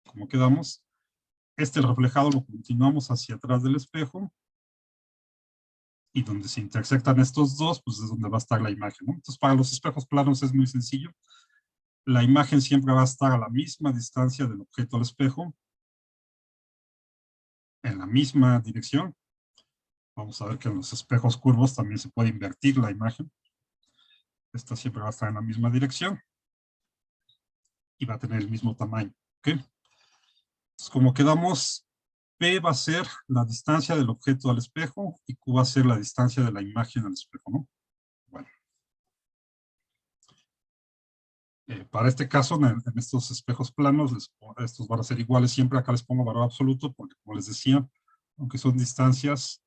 como quedamos. El reflejado lo continuamos hacia atrás del espejo, y donde se intersectan estos dos, pues es donde va a estar la imagen, ¿no? Entonces, para los espejos planos es muy sencillo. La imagen siempre va a estar a la misma distancia del objeto al espejo, en la misma dirección. Vamos a ver que en los espejos curvos también se puede invertir la imagen. Esta siempre va a estar en la misma dirección y va a tener el mismo tamaño. ¿Ok? Entonces, como quedamos, P va a ser la distancia del objeto al espejo y Q va a ser la distancia de la imagen al espejo, ¿no? Bueno. Para este caso, en estos espejos planos, estos van a ser iguales siempre. Acá les pongo valor absoluto porque, como les decía, aunque son distancias,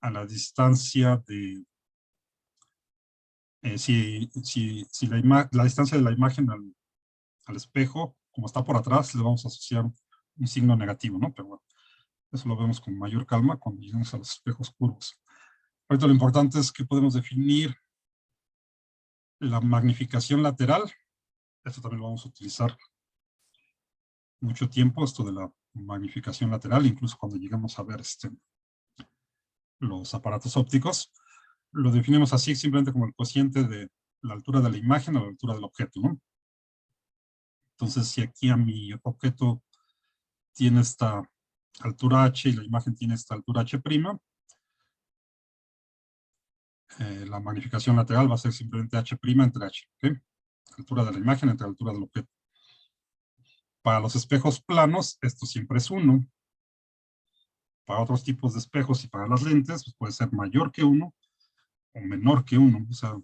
a la distancia de... si la distancia de la imagen al espejo, como está por atrás, le vamos a asociar un signo negativo, ¿no? Pero bueno, eso lo vemos con mayor calma cuando lleguemos a los espejos curvos. Ahorita lo importante es que podemos definir la magnificación lateral. Esto también lo vamos a utilizar mucho tiempo, esto de la magnificación lateral, incluso cuando llegamos a ver los aparatos ópticos. Lo definimos así simplemente como el cociente de la altura de la imagen a la altura del objeto, ¿no? Entonces, si aquí a mi objeto tiene esta altura h y la imagen tiene esta altura h', la magnificación lateral va a ser simplemente h' entre h, ¿ok? Altura de la imagen entre la altura del objeto. Para los espejos planos, esto siempre es 1. Para otros tipos de espejos y para las lentes, pues puede ser mayor que 1 o menor que 1. O sea,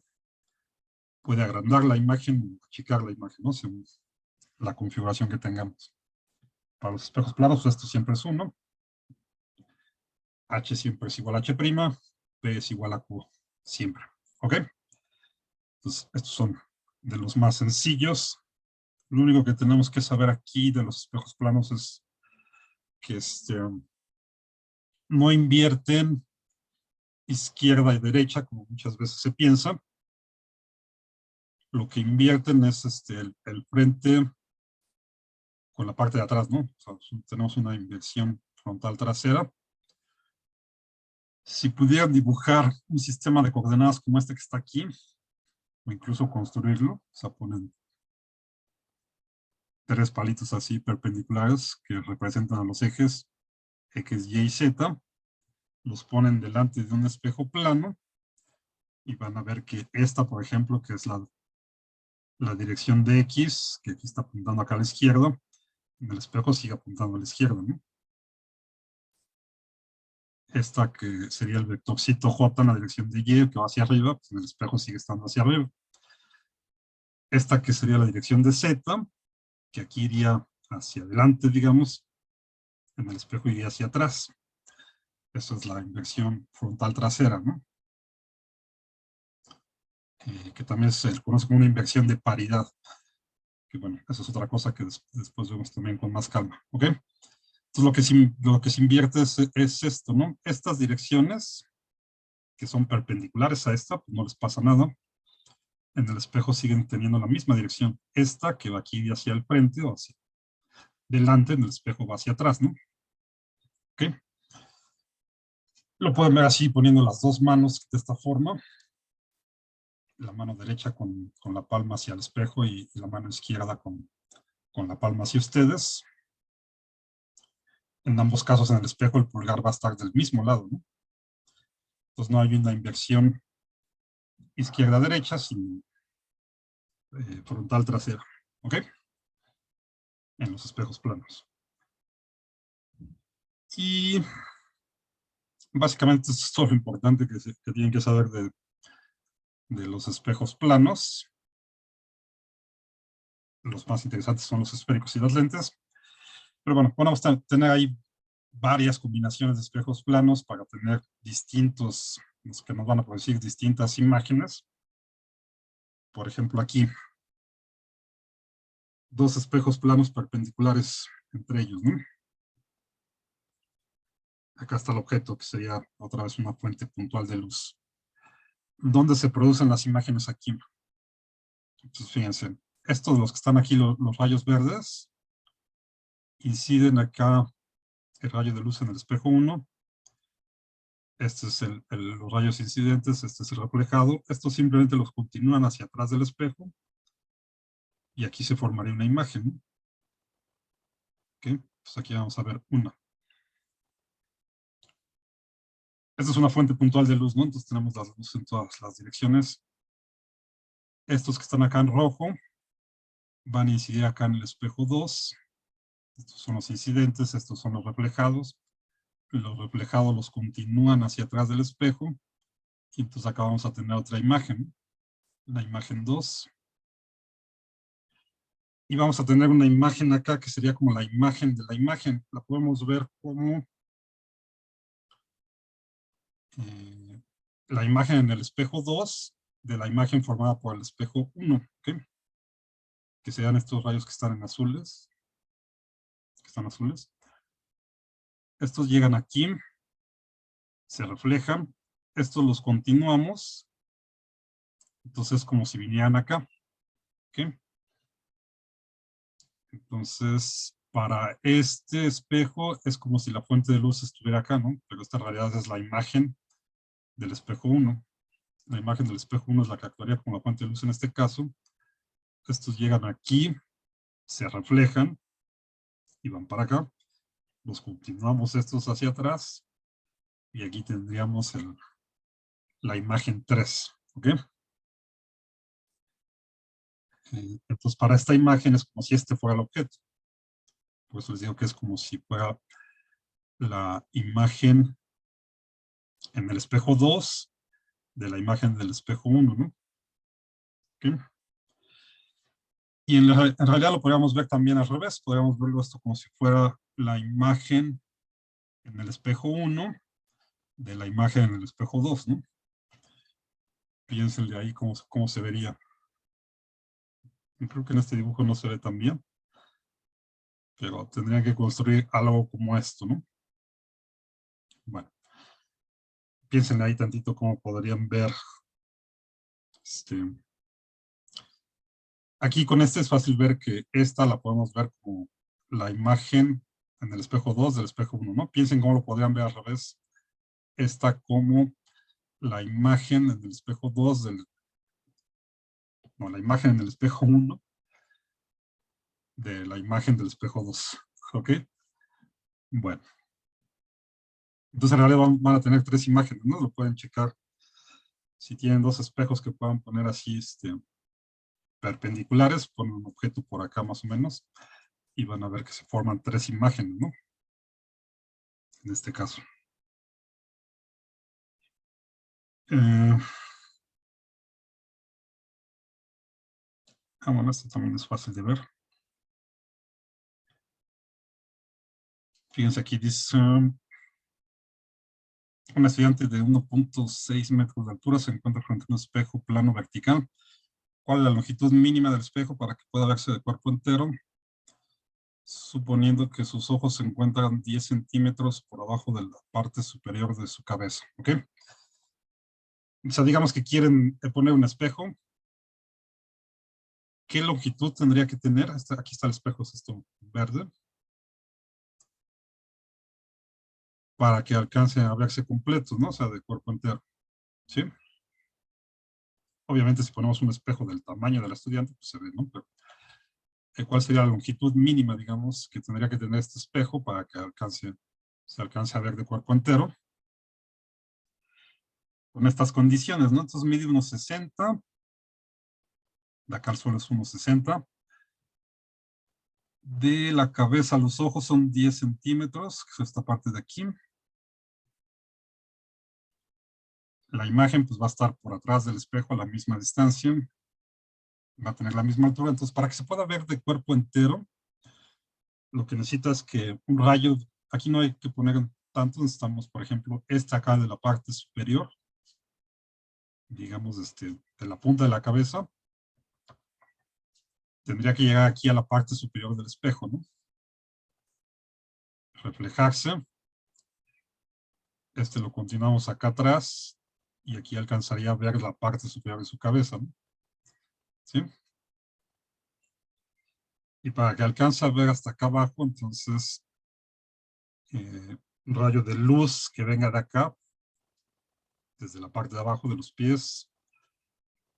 puede agrandar la imagen o achicar la imagen, ¿no? Según la configuración que tengamos. Para los espejos planos, pues esto siempre es 1. H siempre es igual a H', P es igual a Q, siempre. ¿Ok? Entonces, estos son de los más sencillos. Lo único que tenemos que saber aquí de los espejos planos es que no invierten izquierda y derecha, como muchas veces se piensa. Lo que invierten es el frente con la parte de atrás, ¿no? O sea, tenemos una inversión frontal trasera. Si pudieran dibujar un sistema de coordenadas como este que está aquí, o incluso construirlo, o sea, ponen 3 palitos así perpendiculares que representan a los ejes X, Y y Z, los ponen delante de un espejo plano y van a ver que esta, por ejemplo, que es la dirección de X, que aquí está apuntando acá a la izquierda, en el espejo sigue apuntando a la izquierda, ¿no? Esta que sería el vectorcito J en la dirección de Y, que va hacia arriba, pues en el espejo sigue estando hacia arriba. Esta que sería la dirección de Z, que aquí iría hacia adelante, digamos, en el espejo iría hacia atrás. Eso es la inversión frontal trasera, ¿no? Que también se conoce como una inversión de paridad. Que bueno, eso es otra cosa que después vemos también con más calma, ¿ok? Entonces lo que se invierte es esto, ¿no? Estas direcciones, que son perpendiculares a esta, pues no les pasa nada. En el espejo siguen teniendo la misma dirección. Esta que va aquí hacia el frente o hacia delante, en el espejo va hacia atrás, ¿no? ¿Ok? Lo pueden ver así poniendo las dos manos de esta forma. La mano derecha con la palma hacia el espejo y la mano izquierda con la palma hacia ustedes. En ambos casos en el espejo el pulgar va a estar del mismo lado, ¿no? Entonces no hay una inversión izquierda-derecha, sino frontal trasera, ¿ok? En los espejos planos. Y básicamente eso es todo lo importante que tienen que saber de los espejos planos. Los más interesantes son los esféricos y las lentes. Pero bueno, vamos a tener ahí varias combinaciones de espejos planos para tener distintos, los que nos van a producir distintas imágenes. Por ejemplo, aquí, dos espejos planos perpendiculares entre ellos, ¿no? Acá está el objeto, que sería otra vez una fuente puntual de luz. ¿Dónde se producen las imágenes aquí? Entonces, fíjense, estos, los que están aquí, los rayos verdes, inciden acá el rayo de luz en el espejo 1. Este es los rayos incidentes, este es el reflejado. Estos simplemente los continúan hacia atrás del espejo. Y aquí se formaría una imagen, ¿no? Ok, pues aquí vamos a ver una. Esta es una fuente puntual de luz, ¿no? Entonces tenemos las luces en todas las direcciones. Estos que están acá en rojo van a incidir acá en el espejo 2. Estos son los incidentes, estos son los reflejados. Los reflejados los continúan hacia atrás del espejo. Y entonces acá vamos a tener otra imagen, la imagen 2. Y vamos a tener una imagen acá que sería como la imagen de la imagen. La podemos ver como la imagen en el espejo 2 de la imagen formada por el espejo 1. ¿Okay? Que sean estos rayos que están en azules. Que están azules. Estos llegan aquí. Se reflejan. Estos los continuamos. Entonces como si vinieran acá. ¿Okay? Entonces, para este espejo es como si la fuente de luz estuviera acá, ¿no? Pero esta en realidad es la imagen del espejo 1. La imagen del espejo 1 es la que actuaría como la fuente de luz en este caso. Estos llegan aquí, se reflejan y van para acá. Los continuamos estos hacia atrás y aquí tendríamos la imagen 3. ¿Ok? Entonces, para esta imagen es como si este fuera el objeto. Por eso les digo que es como si fuera la imagen en el espejo 2 de la imagen del espejo 1, ¿no? ¿Okay? Y en realidad lo podríamos ver también al revés. Podríamos verlo esto como si fuera la imagen en el espejo 1 de la imagen en el espejo 2, ¿no? Piénsenle ahí cómo se vería. Yo creo que en este dibujo no se ve tan bien, pero tendrían que construir algo como esto, ¿no? Bueno, piénsenle ahí tantito cómo podrían ver. Aquí con este es fácil ver que esta la podemos ver como la imagen en el espejo 2 del espejo 1, ¿no? Piensen cómo lo podrían ver al revés. Esta como la imagen en el espejo 2 la imagen en el espejo 1 de la imagen del espejo 2. ¿Ok? Bueno. Entonces en realidad van a tener 3 imágenes, ¿no? Lo pueden checar. Si tienen 2 espejos que puedan poner así, perpendiculares, ponen un objeto por acá más o menos, y van a ver que se forman 3 imágenes, ¿no? En este caso. Bueno, esto también es fácil de ver. Fíjense, aquí dice, un estudiante de 1.6 metros de altura se encuentra frente a un espejo plano vertical. ¿Cuál es la longitud mínima del espejo para que pueda verse de cuerpo entero? Suponiendo que sus ojos se encuentran 10 centímetros por abajo de la parte superior de su cabeza, ¿ok? O sea, digamos que quieren poner un espejo. ¿Qué longitud tendría que tener? Aquí está el espejo, es esto verde. Para que alcance a verse completo, ¿no? O sea, de cuerpo entero, ¿sí? Obviamente, si ponemos un espejo del tamaño del estudiante, pues se ve, ¿no? Pero, ¿cuál sería la longitud mínima, digamos, que tendría que tener este espejo para que se alcance a ver de cuerpo entero? Con estas condiciones, ¿no? Entonces mide unos 60. De acá al suelo es unos 60. De la cabeza a los ojos son 10 centímetros, que es esta parte de aquí. La imagen pues va a estar por atrás del espejo a la misma distancia. Va a tener la misma altura. Entonces, para que se pueda ver de cuerpo entero, lo que necesita es que un rayo, aquí no hay que poner tanto, necesitamos, por ejemplo, acá de la parte superior, digamos, de la punta de la cabeza, tendría que llegar aquí a la parte superior del espejo, ¿no? Reflejarse. Lo continuamos acá atrás, y aquí alcanzaría a ver la parte superior de su cabeza, ¿no? ¿Sí? Y para que alcance a ver hasta acá abajo, entonces, un rayo de luz que venga de acá, desde la parte de abajo de los pies,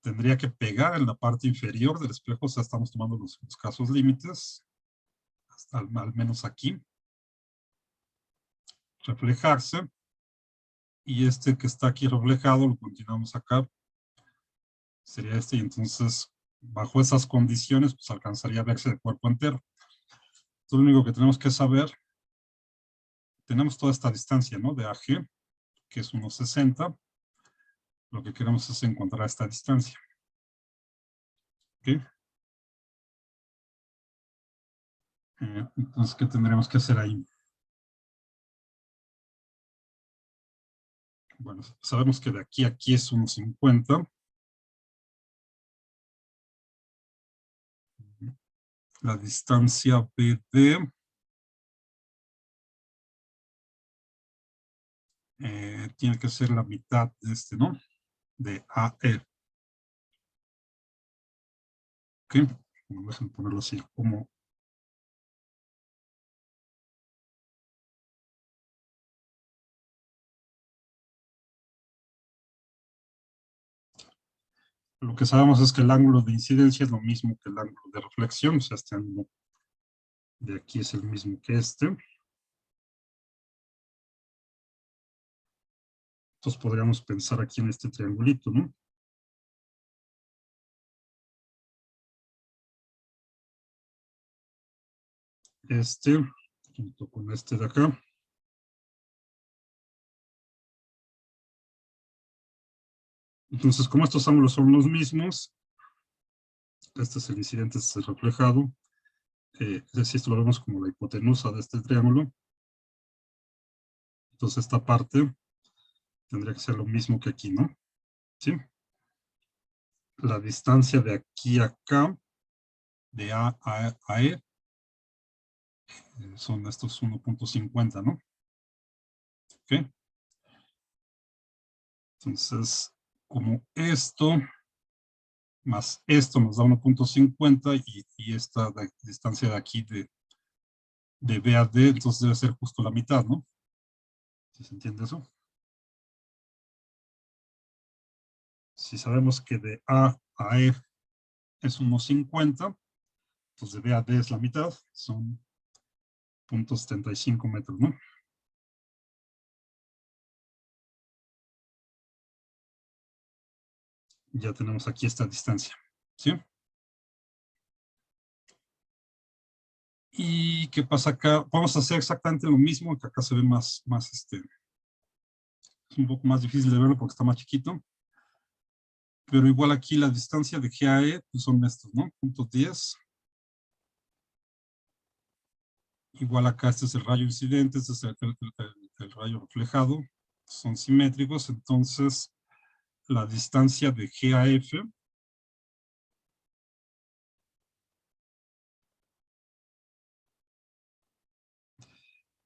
tendría que pegar en la parte inferior del espejo. O sea, estamos tomando los casos límites, hasta al menos aquí. Reflejarse. Y que está aquí reflejado, lo continuamos acá. Sería y entonces, bajo esas condiciones, pues alcanzaría a verse de cuerpo entero. Entonces, lo único que tenemos que saber, tenemos toda esta distancia, ¿no? De AG, que es unos 60. Lo que queremos es encontrar esta distancia. ¿Ok? Entonces, ¿qué tendremos que hacer ahí? Bueno, sabemos que de aquí a aquí es unos 50. La distancia BD tiene que ser la mitad de ¿no? De AE. ¿Ok? Bueno, déjenme ponerlo así, como lo que sabemos es que el ángulo de incidencia es lo mismo que el ángulo de reflexión. O sea, este ángulo de aquí es el mismo que este. Entonces podríamos pensar aquí en este triangulito, ¿no? Junto con de acá. Entonces, como estos ángulos son los mismos, este es el incidente, este es el reflejado. Es decir, esto lo vemos como la hipotenusa de este triángulo. Entonces, esta parte tendría que ser lo mismo que aquí, ¿no? ¿Sí? La distancia de aquí a acá, de A a E, son estos 1.50, ¿no? ¿Ok? Entonces, como esto más esto nos da 1.50 y esta distancia de aquí de B a D, entonces debe ser justo la mitad, ¿no? ¿Sí se entiende eso? Si sabemos que de A a E es 1.50, entonces de B a D es la mitad, son 0.75 metros, ¿no? ya tenemos aquí esta distancia, ¿sí? ¿Y qué pasa acá? Vamos a hacer exactamente lo mismo, que acá se ve más es un poco más difícil de verlo porque está más chiquito. Pero igual aquí la distancia de GAE pues son estos, ¿no? Puntos 10. Igual acá este es el rayo incidente, este es el rayo reflejado. Son simétricos, entonces la distancia de GAF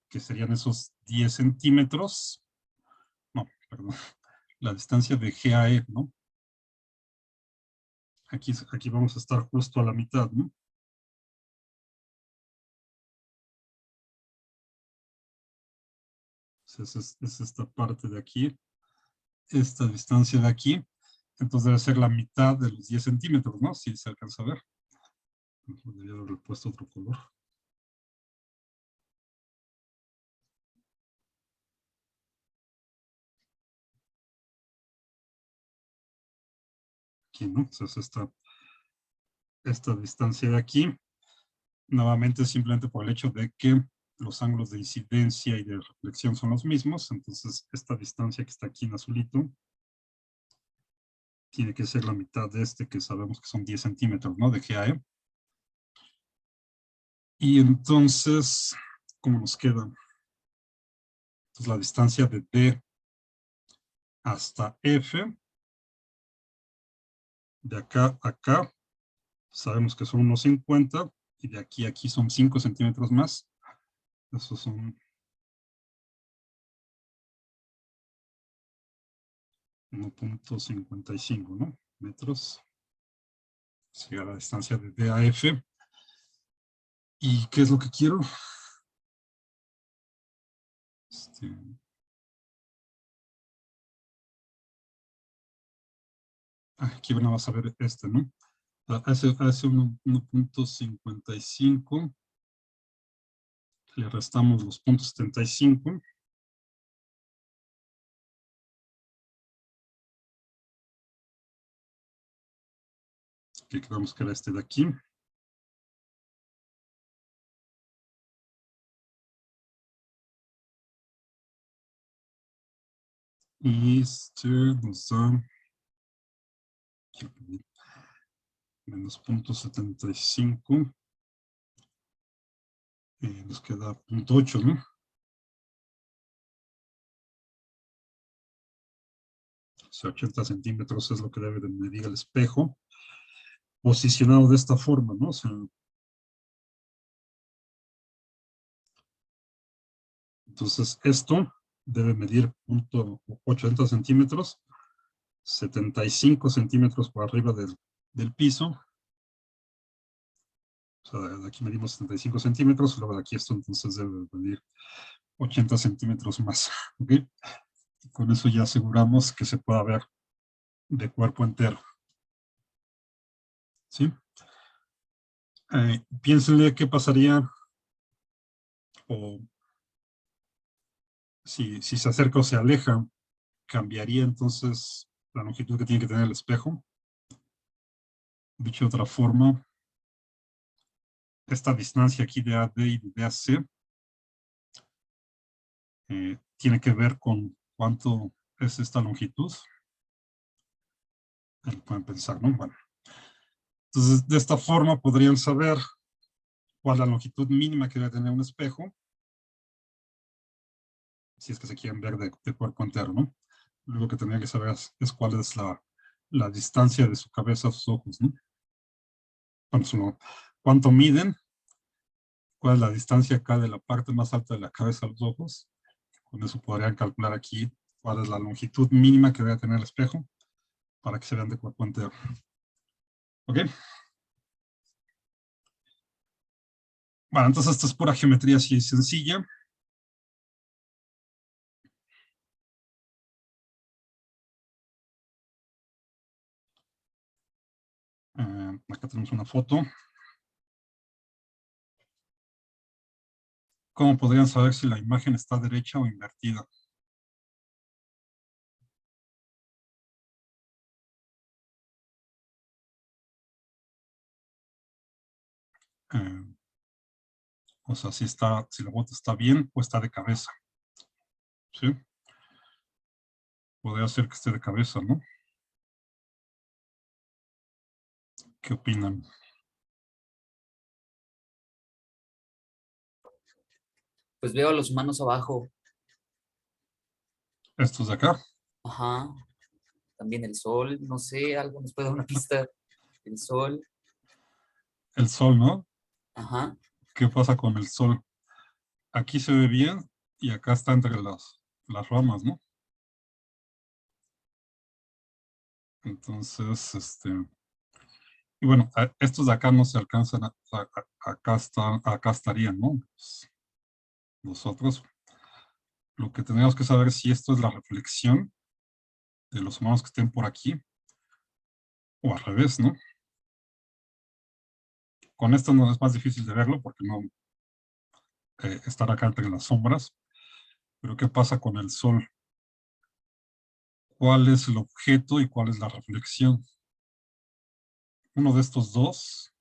que serían esos 10 centímetros. No, perdón. La distancia de GAE, ¿no? Aquí vamos a estar justo a la mitad, ¿no? Entonces es esta parte de aquí, esta distancia de aquí. Entonces debe ser la mitad de los 10 centímetros, ¿no? Si se alcanza a ver. Debería haber puesto otro color. Aquí, ¿no? Entonces esta distancia de aquí, nuevamente simplemente por el hecho de que los ángulos de incidencia y de reflexión son los mismos, entonces esta distancia que está aquí en azulito tiene que ser la mitad de este que sabemos que son 10 centímetros, ¿no? De GAE. Y entonces, ¿cómo nos queda? Entonces la distancia de D hasta F, de acá a acá, sabemos que son unos 50, y de aquí a aquí son 5 centímetros más. Esos son 1.55, ¿no? Metros. Sería la distancia de D a F. ¿Y qué es lo que quiero? Aquí vamos a ver ¿no? Hace 1.55. Le restamos los puntos 75. Que quedamos que era este de aquí. Y este nos da menos 0.75. Nos queda 0.8, ¿no? O sea, 80 centímetros es lo que debe de medir el espejo. Posicionado de esta forma, ¿no? O sea, entonces esto debe medir 80 centímetros, 75 centímetros por arriba del piso. O sea, de aquí medimos 75 centímetros, luego de aquí esto entonces debe medir 80 centímetros más. ¿Ok? Y con eso ya aseguramos que se pueda ver de cuerpo entero. ¿Sí? Piénsenle qué pasaría o si se acerca o se aleja, cambiaría entonces la longitud que tiene que tener el espejo. Dicho de otra forma, esta distancia aquí de AD y de AC tiene que ver con cuánto es esta longitud. Pueden pensar, ¿no? Bueno. Entonces, de esta forma podrían saber cuál es la longitud mínima que debe tener un espejo, si es que se quieren ver de cuerpo entero, ¿no? Lo que tendrían que saber es cuál es la distancia de su cabeza a sus ojos, ¿no? Bueno, cuánto miden, cuál es la distancia acá de la parte más alta de la cabeza a los ojos. Con eso podrían calcular aquí cuál es la longitud mínima que debe tener el espejo para que se vean de cuerpo entero. ¿Ok? Bueno, entonces esto es pura geometría así sencilla. Acá tenemos una foto. ¿Cómo podrían saber si la imagen está derecha o invertida? O sea, si la bota está bien o está de cabeza. ¿Sí? Podría ser que esté de cabeza, ¿no? ¿Qué opinan? Pues veo a los humanos abajo. Estos de acá. Ajá. También el sol, no sé, algo nos puede dar una pista. El sol. El sol, ¿no? Ajá. ¿Qué pasa con el sol? Aquí se ve bien y acá está entre las ramas, ¿no? Entonces, y bueno, estos de acá no se alcanzan, acá estarían, ¿no? Los otros. Lo que tenemos que saber es si esto es la reflexión de los humanos que estén por aquí o al revés, ¿no? Con esto no es más difícil de verlo porque no estar acá entre las sombras. Pero ¿qué pasa con el sol? ¿Cuál es el objeto y cuál es la reflexión? Uno de estos dos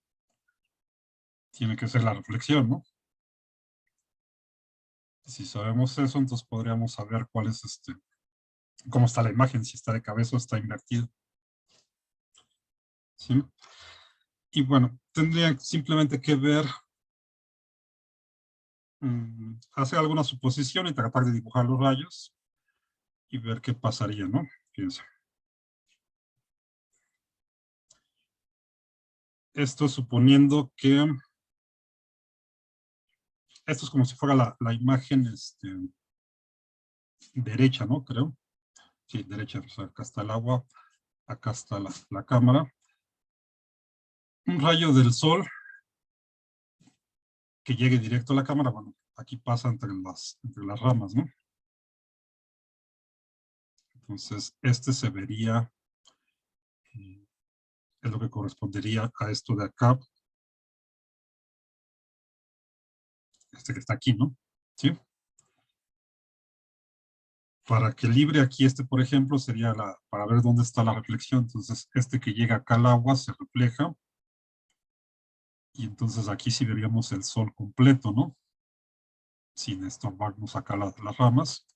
tiene que ser la reflexión, ¿no? Si sabemos eso, entonces podríamos saber cuál es cómo está la imagen, si está de cabeza o está invertida. ¿Sí? Y bueno, tendría simplemente que ver, hacer alguna suposición y tratar de dibujar los rayos y ver qué pasaría, ¿no? Fíjense. Esto suponiendo que esto es como si fuera la imagen derecha, ¿no? Creo. Sí, derecha. O sea, acá está el agua, acá está la cámara. Un rayo del sol que llegue directo a la cámara, bueno, aquí pasa entre las ramas, ¿no? Entonces, se vería, es lo que correspondería a esto de acá, que está aquí, ¿no? ¿Sí? Para que libre aquí por ejemplo, sería para ver dónde está la reflexión. Entonces, que llega acá al agua se refleja. Y entonces aquí sí veríamos el sol completo, ¿no? Sin estorbarnos acá las ramas.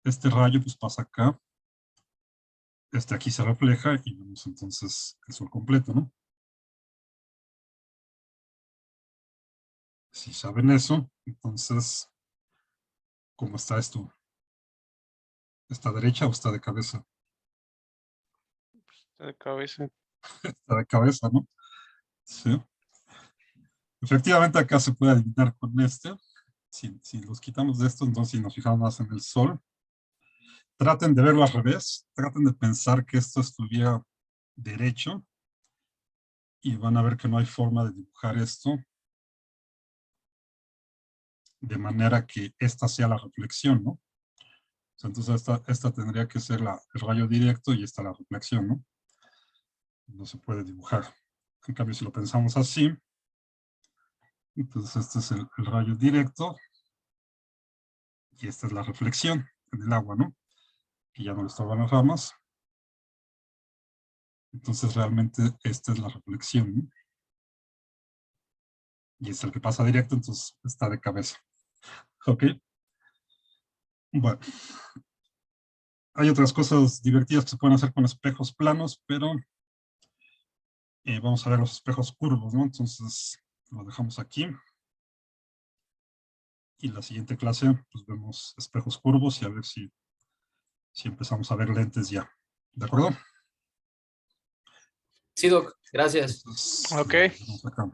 Este rayo pues pasa acá. Aquí se refleja y vemos entonces el sol completo, ¿no? Si saben eso, entonces, ¿cómo está esto? ¿Está derecha o está de cabeza? Está de cabeza. Está de cabeza, ¿no? Sí. Efectivamente acá se puede adivinar con Si los quitamos de esto, entonces si nos fijamos más en el sol, traten de verlo al revés, traten de pensar que esto estuviera derecho y van a ver que no hay forma de dibujar esto de manera que esta sea la reflexión, ¿no? O sea, entonces esta tendría que ser el rayo directo y esta la reflexión, ¿no? No se puede dibujar. En cambio, si lo pensamos así, entonces este es el rayo directo y esta es la reflexión en el agua, ¿no? Que ya no le estorban las ramas. Entonces realmente esta es la reflexión, ¿no? Y es el que pasa directo, entonces está de cabeza. ¿Ok? Bueno. Hay otras cosas divertidas que se pueden hacer con espejos planos, pero vamos a ver los espejos curvos, ¿no? Entonces lo dejamos aquí. Y la siguiente clase, pues vemos espejos curvos y a ver si empezamos a ver lentes ya. ¿De acuerdo? Sí, Doc, gracias. Entonces, Ok. vamos acá.